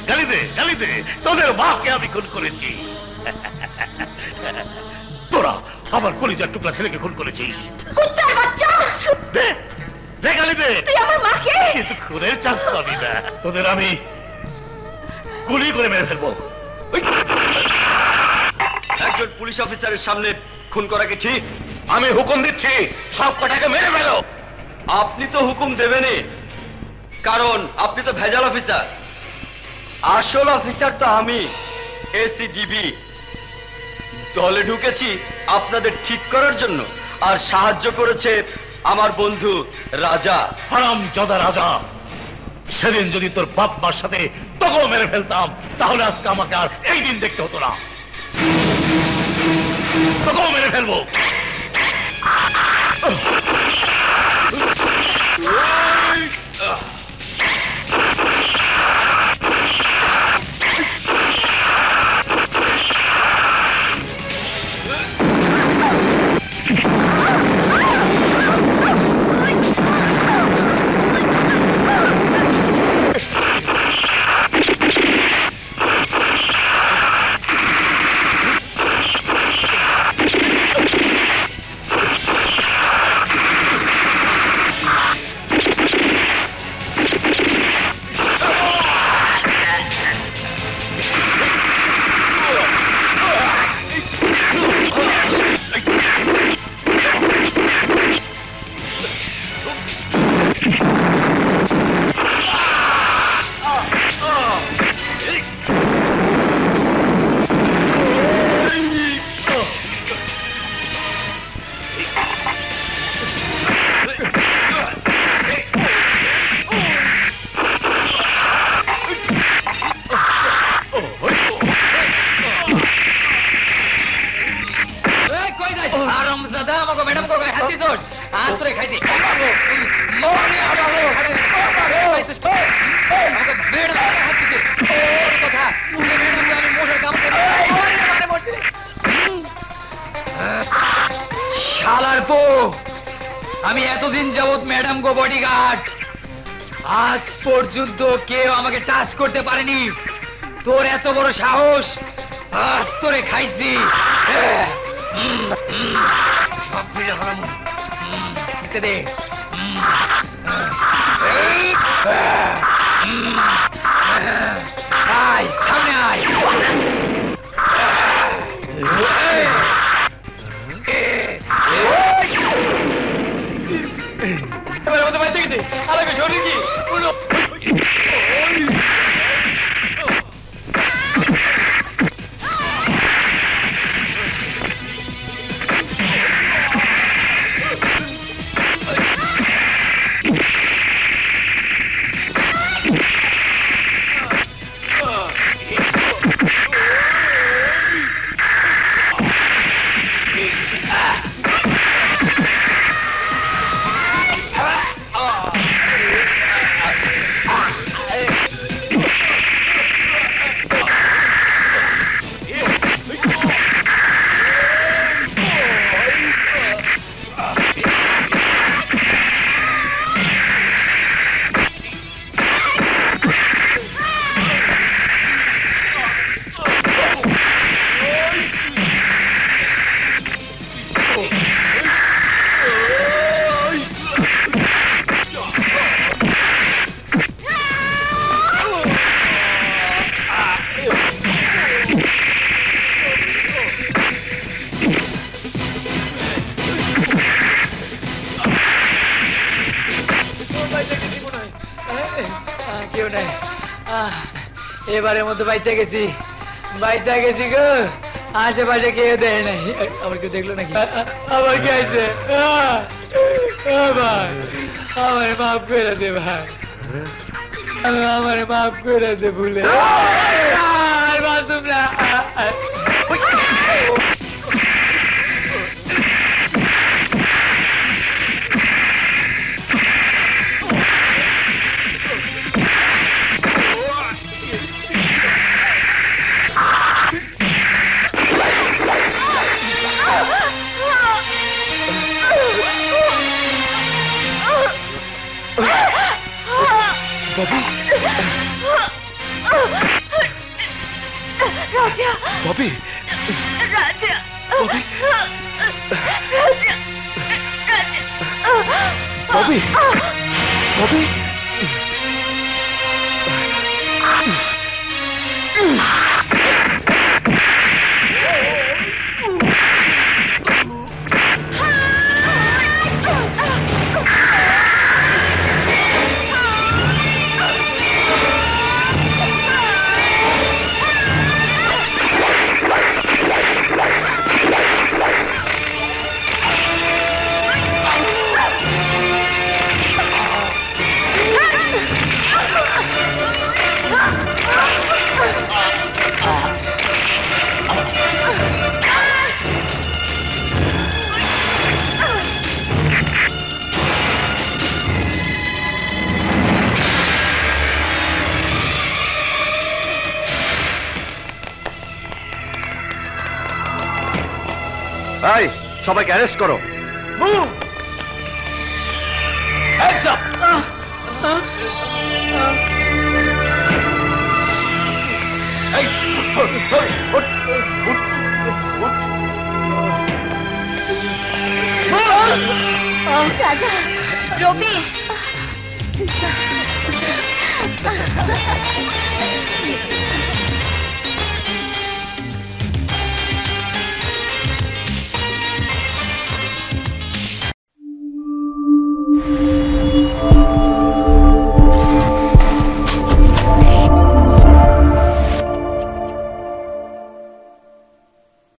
গালি দে, গালি দে। তোদের মাকে আমি খুন করেছি। তোরা আমার কলিজার টুকরা ছেলেকে খুন করেছিস।
কুত্তার বাচ্চা!
দে গালি দে।
তুই আমার মাকে!
কিন্তু খুনের চান্স পাবি না। তোদের আমি গুলি করে মেরে ফেলবো।
একজন পুলিশ অফিসারের সামনে খুন করা কি ঠিক?
আমি হুকুম দিচ্ছি, সব কটাকে মেরে ফেলো।
আপনি তো হুকুম দেবেনই, কারণ আপনি তো ভেজাল অফিসার। আসল অফিসার তো আমি, এসিডিবি। দলে ঢুকেছি আপনাদের ঠিক করার জন্য, আর সাহায্য করেছে আমার বন্ধু রাজা।
হারামজাদা রাজা, সেদিন যদি তোর বাপ মার সাথে তোকেও মেরে ফেলতাম, তাহলে আজকে আমাকে আর এই দিন দেখতে হতো না। তোকেও মেরে ফেলবো।
শালার পো, আমি এতদিন যাবৎ ম্যাডাম গো বডিগার্ড, আজ পর্যন্ত কেউ আমাকে টাচ করতে পারেনি। তোর এত বড় সাহস, আজ তোরে খাইছি। সব ফিরে হলাম দে। আয় সামনে আয়। এবার মতো বাইতে গেছে আলাকে শরীর কি কেউ নাই। এবারের মধ্যে বাইচা গেছি গো। আশেপাশে কেউ দেয় নাই। আমার কেউ দেখলো নাকি? আবার কে আছে? আমার মাফ করে দে ভাই, আমার মাফ করে দে ভুলে। তোমরা
ববি,
রাজা,
ববি,
রাজা,
ববি,
রাজা,
ববি, ববি। এই, সবাইকে অ্যারেস্ট করো।
রাজা, রবি,